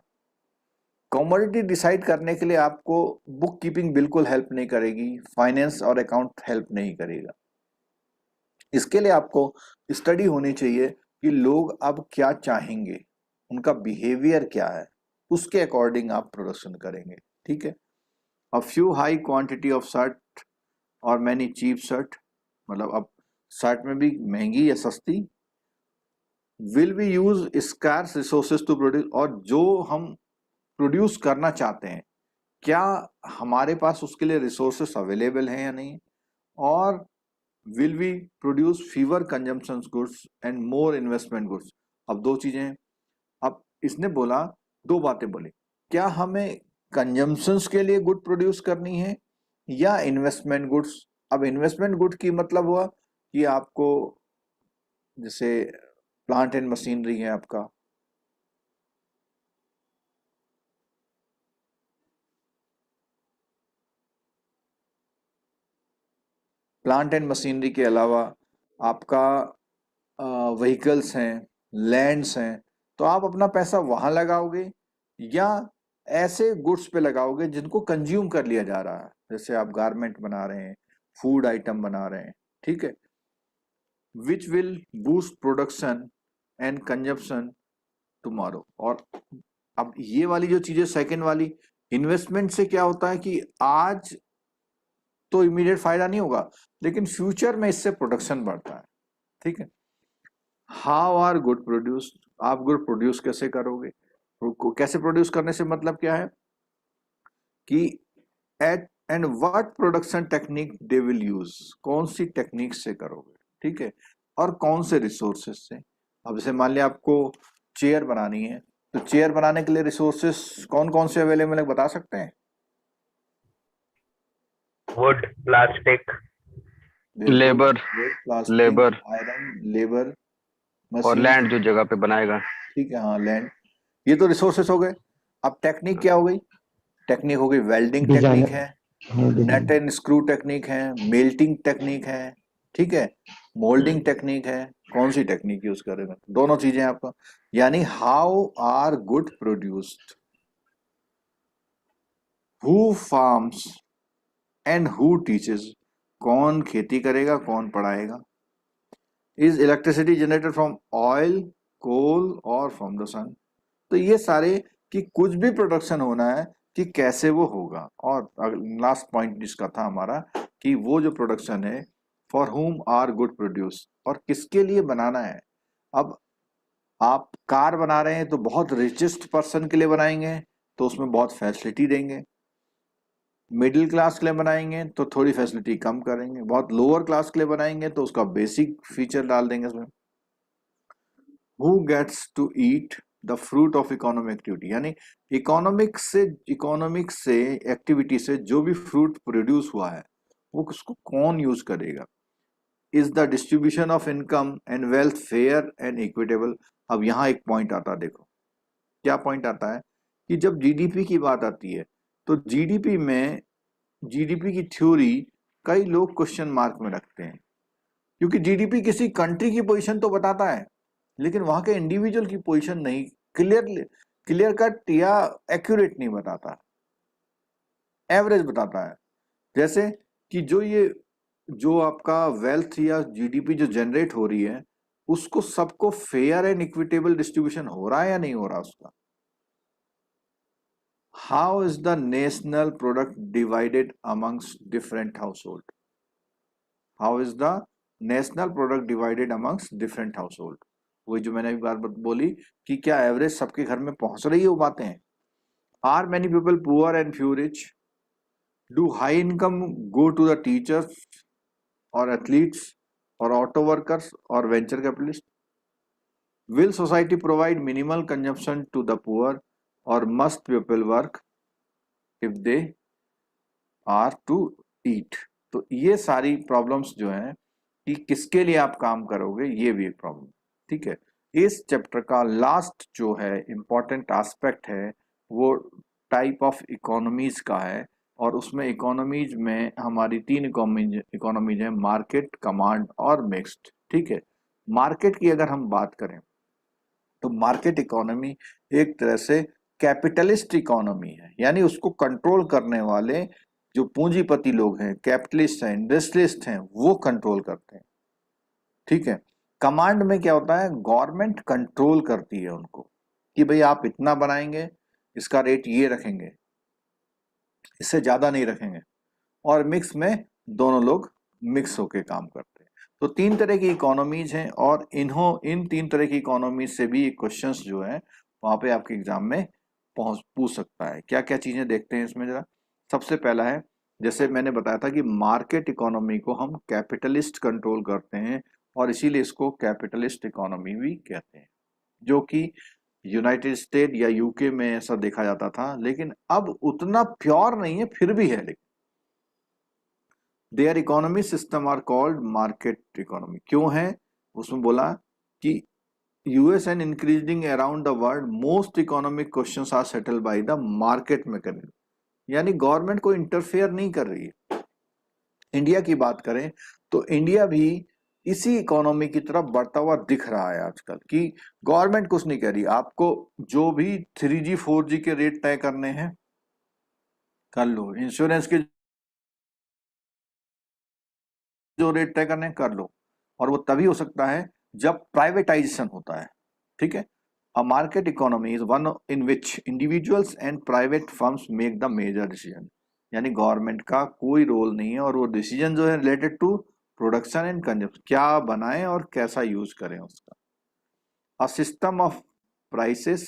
commodity decide करने के लिए आपको बुक कीपिंग बिल्कुल हेल्प नहीं करेगी, फाइनेंस और अकाउंट हेल्प नहीं करेगा। इसके लिए आपको स्टडी होनी चाहिए कि लोग अब क्या चाहेंगे, उनका बिहेवियर क्या है, उसके अकॉर्डिंग आप प्रोडक्शन करेंगे, ठीक है। A few high quantity of shirt और मैनी चीप सर्ट, मतलब अब सर्ट में भी महंगी या सस्ती। Will we use scarce resources to produce, और जो हम प्रोड्यूस करना चाहते हैं क्या हमारे पास उसके लिए रिसोर्सेस अवेलेबल हैं या नहीं, और will we produce fewer consumption goods and more investment goods. अब दो चीजें हैं। अब इसने बोला, दो बातें बोली, क्या हमें कंजम्पशंस के लिए गुड प्रोड्यूस करनी है या इन्वेस्टमेंट गुड्स। अब इन्वेस्टमेंट गुड की मतलब हुआ कि आपको जैसे प्लांट एंड मशीनरी है आपका, प्लांट एंड मशीनरी के अलावा आपका व्हीकल्स हैं, लैंड्स हैं, तो आप अपना पैसा वहां लगाओगे या ऐसे गुड्स पे लगाओगे जिनको कंज्यूम कर लिया जा रहा है, जैसे आप गारमेंट बना रहे हैं, फूड आइटम बना रहे हैं, ठीक है। Which will boost production and consumption tomorrow. और अब ये वाली जो चीजें सेकंड वाली, इन्वेस्टमेंट से क्या होता है कि आज तो इमीडिएट फायदा नहीं होगा लेकिन फ्यूचर में इससे प्रोडक्शन बढ़ता है, ठीक है। हाउ आर गुड प्रोड्यूस, आप गुड प्रोड्यूस कैसे करोगे, कैसे प्रोड्यूस करने से मतलब क्या है कि at end what production technique they will use, कौन सी टेक्निक से करोगे, ठीक है, और कौन से रिसोर्सेज से। अब जैसे मान लिया आपको चेयर बनानी है, तो चेयर बनाने के लिए रिसोर्सेज कौन कौन से अवेलेबल है बता सकते हैं। Would, plastic, labour, plastic, labour iron, labour, और मशीन, लैंड जो जगह पे बनाएगा। ठीक है, हाँ लैंड, ये तो रिसोर्सेस हो गए। अब टेक्निक क्या हो गई, टेक्निक हो गई वेल्डिंग टेक्निक है, नेट एंड स्क्रू टेक्निक है, मेल्टिंग टेक्निक है, ठीक है, मोल्डिंग टेक्निक है। कौन सी टेक्निक यूज करेगा, दोनों चीजें आपका, यानी how are good produced, who farms and who teaches, कौन खेती करेगा कौन पढ़ाएगा। Is electricity generated from oil, coal और फ्रॉम द सन। तो ये सारे कि कुछ भी प्रोडक्शन होना है कि कैसे वो होगा। और लास्ट पॉइंट जिसका था हमारा कि वो जो प्रोडक्शन है फॉर हुम आर गुड प्रोड्यूस, और किसके लिए बनाना है। अब आप कार बना रहे हैं तो बहुत रिचेस्ट पर्सन के लिए बनाएंगे तो उसमें बहुत फैसिलिटी देंगे, मिडिल क्लास के लिए बनाएंगे तो थोड़ी फैसिलिटी कम करेंगे, बहुत लोअर क्लास के लिए बनाएंगे तो उसका बेसिक फीचर डाल देंगे उसमें। Who gets to eat the fruit of economic activity, यानी इकोनॉमिक से एक्टिविटी से जो भी फ्रूट प्रोड्यूस हुआ है वो उसको कौन यूज करेगा। Is the distribution of income and wealth fair and equitable. अब यहाँ एक पॉइंट आता है, देखो क्या पॉइंट आता है कि जब जीडीपी की बात आती है तो जीडीपी में, जीडीपी की थ्योरी कई लोग क्वेश्चन मार्क में रखते हैं, क्योंकि जीडीपी किसी कंट्री की पोजीशन तो बताता है लेकिन वहां के इंडिविजुअल की पोजीशन नहीं क्लियर कट या एक्यूरेट नहीं बताता, एवरेज बताता है। जैसे कि जो आपका वेल्थ या जीडीपी जो जनरेट हो रही है उसको सबको फेयर एंड इक्विटेबल डिस्ट्रीब्यूशन हो रहा है या नहीं हो रहा उसका। How is the national product divided amongst different house hold, how is the national product divided amongst different house hold. वही जो मैंने अभी बार बोली कि क्या एवरेज सबके घर में पहुंच रही है वो बातें हैं। Are many people poor and few rich, do high income go to the teachers और एथलीट्स और ऑटो वर्कर्स और venture capitalist. Will society provide minimal consumption to the poor और must people work if they are to eat. तो ये सारी problems जो हैं कि किसके लिए आप काम करोगे, ये भी एक प्रॉब्लम, ठीक है। इस चैप्टर का लास्ट जो है इंपॉर्टेंट एस्पेक्ट है वो टाइप ऑफ इकोनॉमीज का है, और उसमें इकोनॉमीज में हमारी तीन इकोनॉमीज है, मार्केट, कमांड और मिक्स्ड, ठीक है। मार्केट की अगर हम बात करें तो मार्केट इकोनॉमी एक तरह से कैपिटलिस्ट इकोनॉमी है, यानी उसको कंट्रोल करने वाले जो पूंजीपति लोग हैं, कैपिटलिस्ट हैं, इंडस्ट्रियलिस्ट हैं, वो कंट्रोल करते हैं, ठीक है। कमांड में क्या होता है, गवर्नमेंट कंट्रोल करती है उनको कि भाई आप इतना बनाएंगे, इसका रेट ये रखेंगे, इससे ज़्यादा नहीं रखेंगे, और मिक्स में दोनों लोग मिक्स होके काम करते हैं। तो 3 तरह की इकोनॉमीज हैं, और इन 3 तरह की इकोनॉमीज से भी क्वेश्चंस जो है वहाँ पे आपके एग्जाम में पूछ सकता है। क्या क्या चीज़ें देखते हैं इसमें जरा। सबसे पहला है, जैसे मैंने बताया था कि मार्केट इकोनॉमी को हम कैपिटलिस्ट कंट्रोल करते हैं, और इसीलिए इसको कैपिटलिस्ट इकोनॉमी भी कहते हैं, जो कि यूनाइटेड स्टेट या यूके में ऐसा देखा जाता था, लेकिन अब उतना प्योर नहीं है, फिर भी है। लेकिन their economy system are called market economy. क्यों है, उसमें बोला कि US and increasing around the world most economic questions are settled by the market mechanism, यानी गवर्नमेंट को इंटरफेयर नहीं कर रही है। इंडिया की बात करें तो इंडिया भी इसी इकोनॉमी की तरफ बढ़ता हुआ दिख रहा है आजकल, कि गवर्नमेंट कुछ नहीं कर रही। आपको जो भी 3G 4G के रेट तय करने हैं कर लो, इंश्योरेंस के जो रेट तय करने हैं कर लो, और वो तभी हो सकता है जब प्राइवेटाइजेशन होता है। ठीक है। A market economy is one in which individuals and private firms make the major decision, यानी गवर्नमेंट का कोई रोल नहीं है, और वो डिसीजन जो है related to production and consumption, क्या बनाएं और कैसा यूज करें उसका। A system of prices,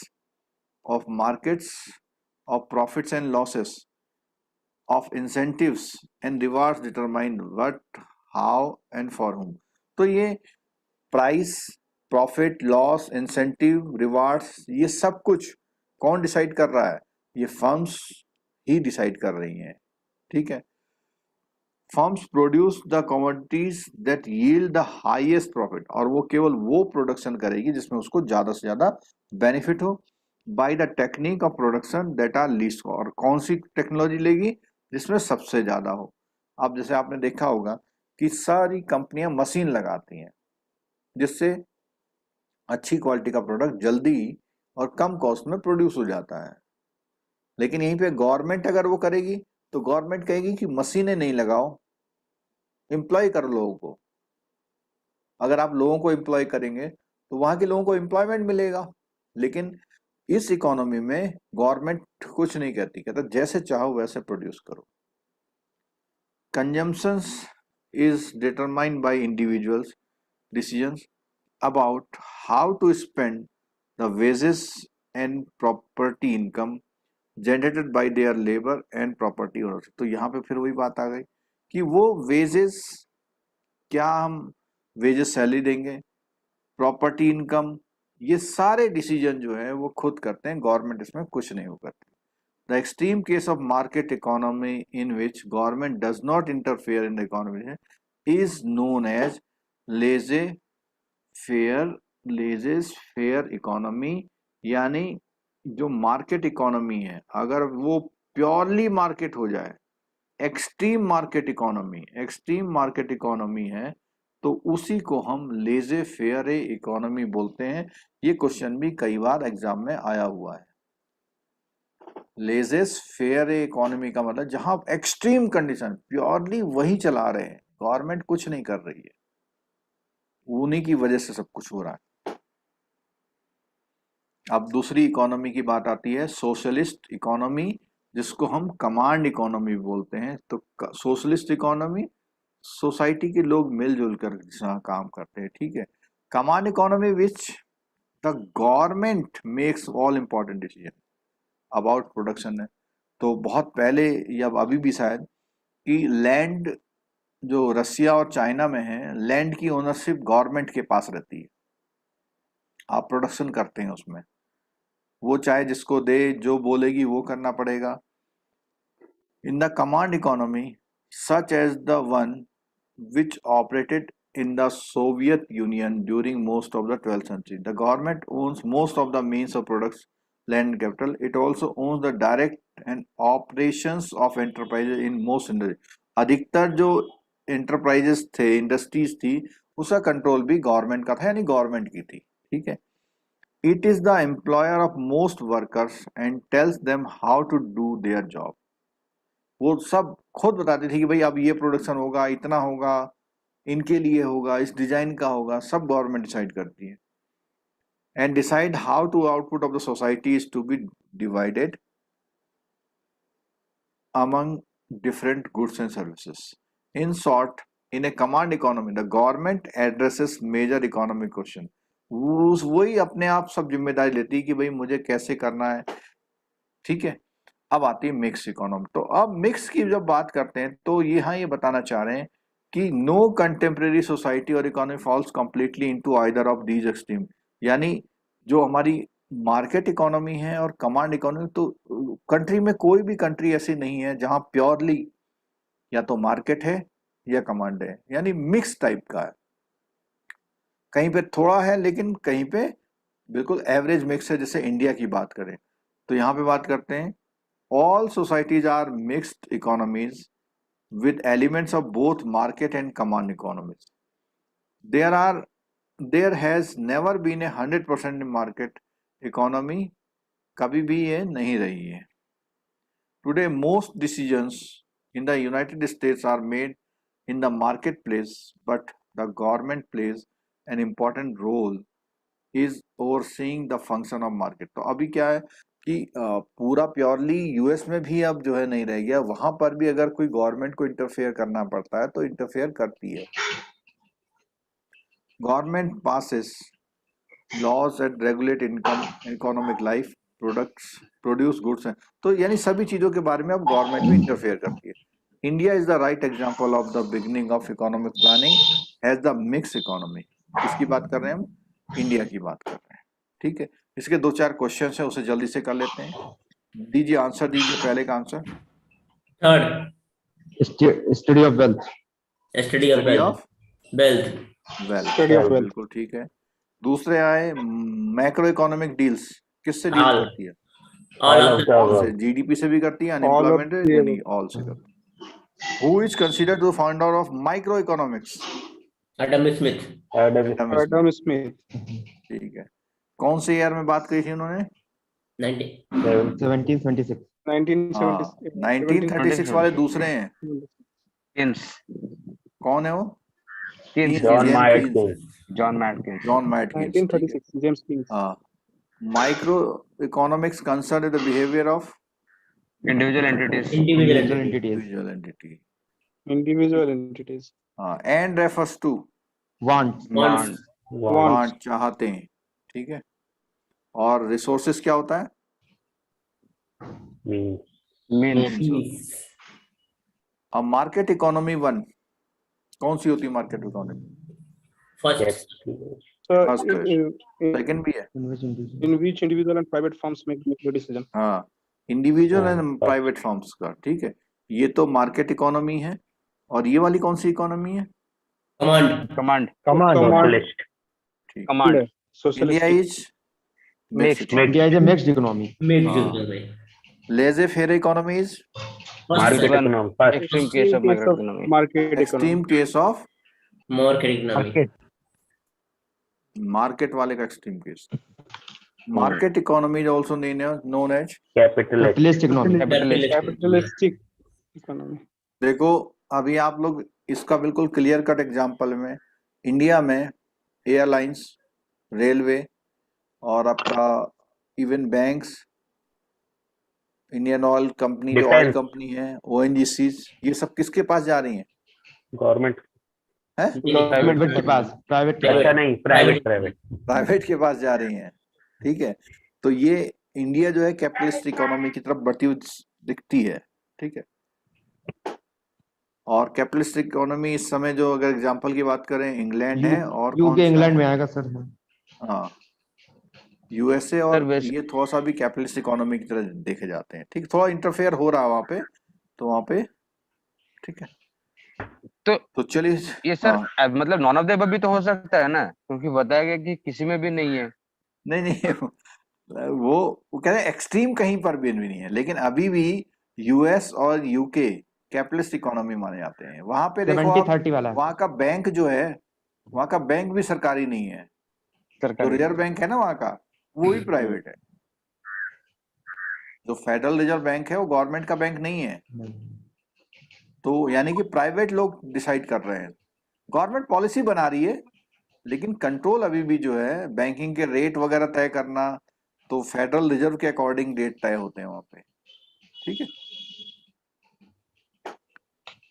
of markets, of profits and losses, of incentives and rewards determine what, how and for whom। तो ये price, profit, loss, incentive, rewards, ये सब कुछ कौन डिसाइड कर रहा है? ये फर्म्स ही डिसाइड कर रही हैं। ठीक है। Firms produce the commodities that yield the highest profit, और वो केवल वो प्रोडक्शन करेगी जिसमें उसको ज्यादा से ज्यादा बेनिफिट हो, by the technique of production that are least, और कौन सी टेक्नोलॉजी लेगी जिसमें सबसे ज्यादा हो। अब जैसे आपने देखा होगा कि सारी कंपनियां मशीन लगाती हैं जिससे अच्छी क्वालिटी का प्रोडक्ट जल्दी और कम कॉस्ट में प्रोड्यूस हो जाता है। लेकिन यहीं पे गवर्नमेंट अगर वो करेगी तो गवर्नमेंट कहेगी कि मशीनें नहीं लगाओ, एम्प्लॉय करो लोगों को। अगर आप लोगों को एम्प्लॉय करेंगे तो वहां के लोगों को एम्प्लॉयमेंट मिलेगा। लेकिन इस इकोनॉमी में गवर्नमेंट कुछ नहीं कहती, कहता जैसे चाहो वैसे प्रोड्यूस करो। Consumption is determined by individuals decisions about how to spend the wages and property income generated by their labor and property ownership। तो यहाँ पे फिर वही बात आ गई कि वो wages, क्या हम wages सैलरी देंगे, प्रॉपर्टी इनकम, ये सारे डिसीजन जो है वो खुद करते हैं, गवर्नमेंट इसमें कुछ नहीं हो करती। The extreme case of market economy in which government does not interfere in the economy is known as laissez faire economy, यानी जो मार्केट इकोनॉमी है अगर वो प्योरली मार्केट हो जाए, एक्सट्रीम मार्केट इकोनॉमी है, तो उसी को हम लेजे फेयर इकोनॉमी बोलते हैं। ये क्वेश्चन भी कई बार एग्जाम में आया हुआ है। लेजेस फेयर इकोनॉमी का मतलब जहां एक्सट्रीम कंडीशन, प्योरली वही चला रहे हैं, गवर्नमेंट कुछ नहीं कर रही है, उन्हीं की वजह से सब कुछ हो रहा है। अब दूसरी इकोनॉमी की बात आती है, सोशलिस्ट इकोनॉमी, जिसको हम कमांड इकोनॉमी बोलते हैं। तो सोशलिस्ट इकोनॉमी, सोसाइटी के लोग मिलजुल कर काम करते हैं। ठीक है। Command economy which the government makes all important decision about production है। तो बहुत पहले या अभी भी शायद कि लैंड जो रसिया और चाइना में है, लैंड की ओनरशिप गवर्नमेंट के पास रहती है। आप प्रोडक्शन करते हैं उसमें, वो चाहे जिसको दे, जो बोलेगी वो करना पड़ेगा। In the command economy such as the one which operated in the Soviet Union during most of the 12th century, the government owns most of the means of products, land and capital. It also owns the direct and operations of enterprises in most industries. अधिकतर जो enterprises थे, industries थी, उसका control भी government का था, यानी government की थी। ठीक है। It is the employer of most workers and tells them how to do their job. वो सब खुद बताती थी कि भाई अब ये प्रोडक्शन होगा, इतना होगा, इनके लिए होगा, इस डिजाइन का होगा, सब गवर्नमेंट डिसाइड करती है। And decide how to output of the society is to be divided among different goods and services. In short, in a command economy, the government addresses major economic question. वही अपने आप सब जिम्मेदारी लेती है कि भाई मुझे कैसे करना है, ठीक है। अब आती है मिक्स इकोनॉमी। तो अब मिक्स की जब बात करते हैं तो यहाँ ये बताना चाह रहे हैं कि नो कंटेम्प्रेरी सोसाइटी और economy falls completely into either of these extreme. यानी जो हमारी मार्केट इकोनॉमी है और कमांड इकोनॉमी, तो कंट्री में कोई भी कंट्री ऐसी नहीं है जहां प्योरली या तो मार्केट है या कमांड है, यानी मिक्स टाइप का है। कहीं पे थोड़ा है लेकिन कहीं पे बिल्कुल एवरेज मिक्स है। जैसे इंडिया की बात करें तो यहाँ पे बात करते हैं all societies are mixed economies with elements of both market and command economies. There has never been a 100% market economy, कभी भी ये नहीं रही है। Today most decisions in the United States are made in the marketplace, but the government plays an important role is overseeing the function of market. तो अभी क्या है कि पूरा प्योरली यूएस में भी अब जो है नहीं रह गया, वहां पर भी अगर कोई गवर्नमेंट को इंटरफेयर करना पड़ता है तो इंटरफेयर करती है। Government passes laws and regulate income, economic life, products, produce goods हैं, तो यानी सभी चीजों के बारे में अब गवर्नमेंट भी इंटरफेयर करती है। India is the right example of the beginning of economic planning as the mix economy. किसकी बात कर रहे हैं हम? इंडिया की बात कर रहे हैं, ठीक है। इसके 2-4 क्वेश्चन है, उसे जल्दी से कर लेते हैं। दीजिए आंसर, दीजिए पहले का answer. Third, study of wealth. Study of wealth. Wealth बिल्कुल ठीक है। दूसरे आए मैक्रो इकोनॉमिक डील्स, किससे डील All. करती है? ऑल ऑफ ऑल से, जीडीपी से भी करती है, अनएम्प्लॉयमेंट है, यानी ऑल से करती है। Who is considered the founder of micro economics? Adam Smith. Adam Smith. ठीक है। कौन से ईयर में बात करी थी उन्होंने? 1726। 1936 वाले दूसरे हैं। किन्स। कौन है वो? किन्स। जॉन मैटकिंस। 1936 जेम्स किन्स। हाँ। Micro economics concern the behaviour of individual entities. Individual entities. हाँ, एंड रेफर्स टू वांट, चाहते हैं, ठीक है। और रिसोर्सेस क्या होता है? मीन्स। अब मार्केट इकोनॉमी 1 कौन सी होती है? Market economy first. फर्स्ट है, सेकंड भी है। in which individual and private firms make the decision. हाँ, इंडिविजुअल एंड प्राइवेट फर्म्स का, ठीक है। ये तो मार्केट इकोनॉमी है। और ये वाली कौन सी इकोनॉमी है? कमांड। ठीक। Command. India is mixed. India is a mixed economy. Laissez faire economy is extreme case of micro economy. Market extreme economy. Case of market. Market वाले का extreme case. Market economy is also known as Capitalist economy. Capitalist. economy. देखो अभी आप लोग इसका बिल्कुल clear cut example में, India में एयरलाइंस, रेलवे और आपका even banks, Indian Oil company जो ऑयल कंपनी है, ओएनजीसी, ये सब किसके पास जा रही हैं? गवर्नमेंट है? Private के पास, private ऐसा नहीं, प्राइवेट प्राइवेट के पास जा रही हैं, ठीक है। तो ये इंडिया जो है कैपिटलिस्ट इकोनॉमी की तरफ बढ़ती हुई दिखती है, ठीक है। और कैपिटलिस्ट इकोनॉमी इस समय जो अगर एग्जांपल की बात करें, इंग्लैंड है और यूके इंग्लैंड में आएगा सर। हाँ, यूएसए और सर, वैसे- ये थोड़ा सा भी कैपिटलिस्ट इकोनॉमी की तरह देखे जाते हैं, ठीक। थोड़ा इंटरफेयर हो रहा है वहाँ पे, तो वहाँ पे ठीक है। तो चलिए ये सर मतलब नॉन ऑफ द अबव भी तो हो सकता है ना, क्योंकि बताया गया कि किसी में भी नहीं है। नहीं वो कह रहे हैं एक्सट्रीम कहीं पर भी नहीं है, लेकिन अभी भी यूएस और यूके कैपिटलिस्ट इकोनॉमी माने जाते हैं। वहां पे देखो 70-30 वाला। वहां का बैंक जो है, वहां का बैंक भी सरकारी नहीं है। जो रिजर्व बैंक है ना वहां का, वो भी प्राइवेट है। जो फेडरल रिजर्व बैंक है वो गवर्नमेंट का बैंक नहीं है। तो यानी कि प्राइवेट लोग डिसाइड कर रहे हैं। गवर्नमेंट पॉलिसी बना रही है, लेकिन कंट्रोल अभी भी जो है बैंकिंग के रेट वगैरह तय करना, तो फेडरल रिजर्व के अकॉर्डिंग रेट तय होते हैं वहां पे, ठीक है।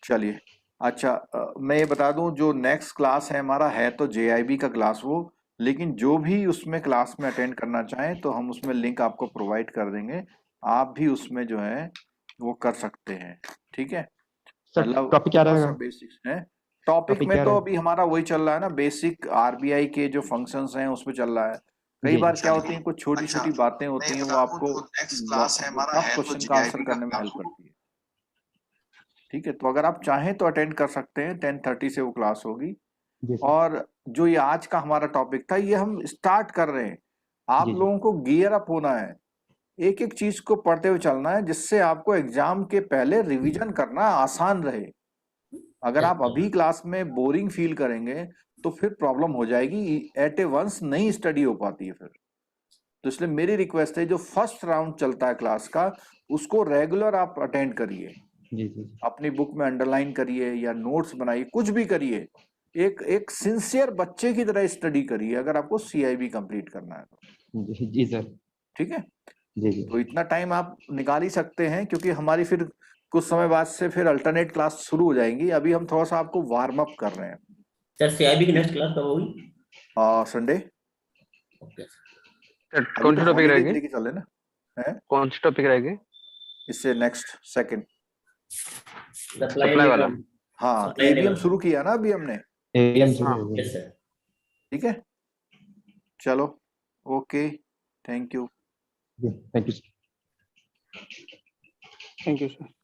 चलिए, अच्छा मैं ये बता दूं, जो नेक्स्ट क्लास है हमारा है तो JIB का क्लास वो, लेकिन जो भी उसमें क्लास में अटेंड करना चाहें तो हम उसमें लिंक आपको प्रोवाइड कर देंगे, आप भी उसमें जो है वो कर सकते हैं, ठीक है। सर मतलब टॉपिक क्या थोड़ा सा रहेगा? बेसिक्स है टॉपिक टॉपिक में, क्या तो रहेगा? अभी हमारा वही चल रहा है ना, बेसिक RBI के जो फंक्शंस हैं उसमें चल रहा है। कई जी बार जी क्या होती हैं, कुछ छोटी छोटी बातें होती हैं, वो आपको टफ क्वेश्चन का आंसर करने में हेल्प करती है, ठीक है। तो अगर आप चाहें तो अटेंड कर सकते हैं, 10:30 से वो क्लास होगी। जी सर। और जो ये आज का हमारा टॉपिक था, ये हम स्टार्ट कर रहे हैं, आप जी जी लोगों को गियर अप होना है, एक एक चीज को पढ़ते हुए चलना है, जिससे आपको एग्जाम के पहले रिवीजन करना आसान रहे। अगर आप अभी क्लास में बोरिंग फील करेंगे तो फिर प्रॉब्लम हो जाएगी, एट ए वंस नहीं स्टडी हो पाती है फिर। तो इसलिए मेरी रिक्वेस्ट है, जो फर्स्ट राउंड चलता है क्लास का, उसको रेगुलर आप अटेंड करिए, जी जी अपनी बुक में अंडरलाइन करिए या नोट्स बनाइए, कुछ भी करिए, एक एक सिंसियर बच्चे की तरह स्टडी करिए अगर आपको CIB कंप्लीट करना है तो, जी सर। ठीक है। जी जी तो इतना टाइम आप निकाल ही सकते हैं, क्योंकि हमारी फिर कुछ समय बाद से फिर अल्टरनेट क्लास शुरू हो जाएंगी। अभी हम थोड़ा सा आपको वार्म अप कर रहे हैं। सर CIB की नेक्स्ट क्लास कब होगी? संडे। ओके सर अभी कौन तो सी टॉपिक हॉलीडे रहेगी? लेके चल रहे ना, है कौन सी टॉपिक रहेगी? इससे नेक्स्ट सेकंड। सप्लाई वाला। हाँ, Supply ABM level। शुरू किया ना अभी हमने, एम हाँ। Yes sir. ठीक है। चलो, okay, thank you. Thank you. Thank you, sir.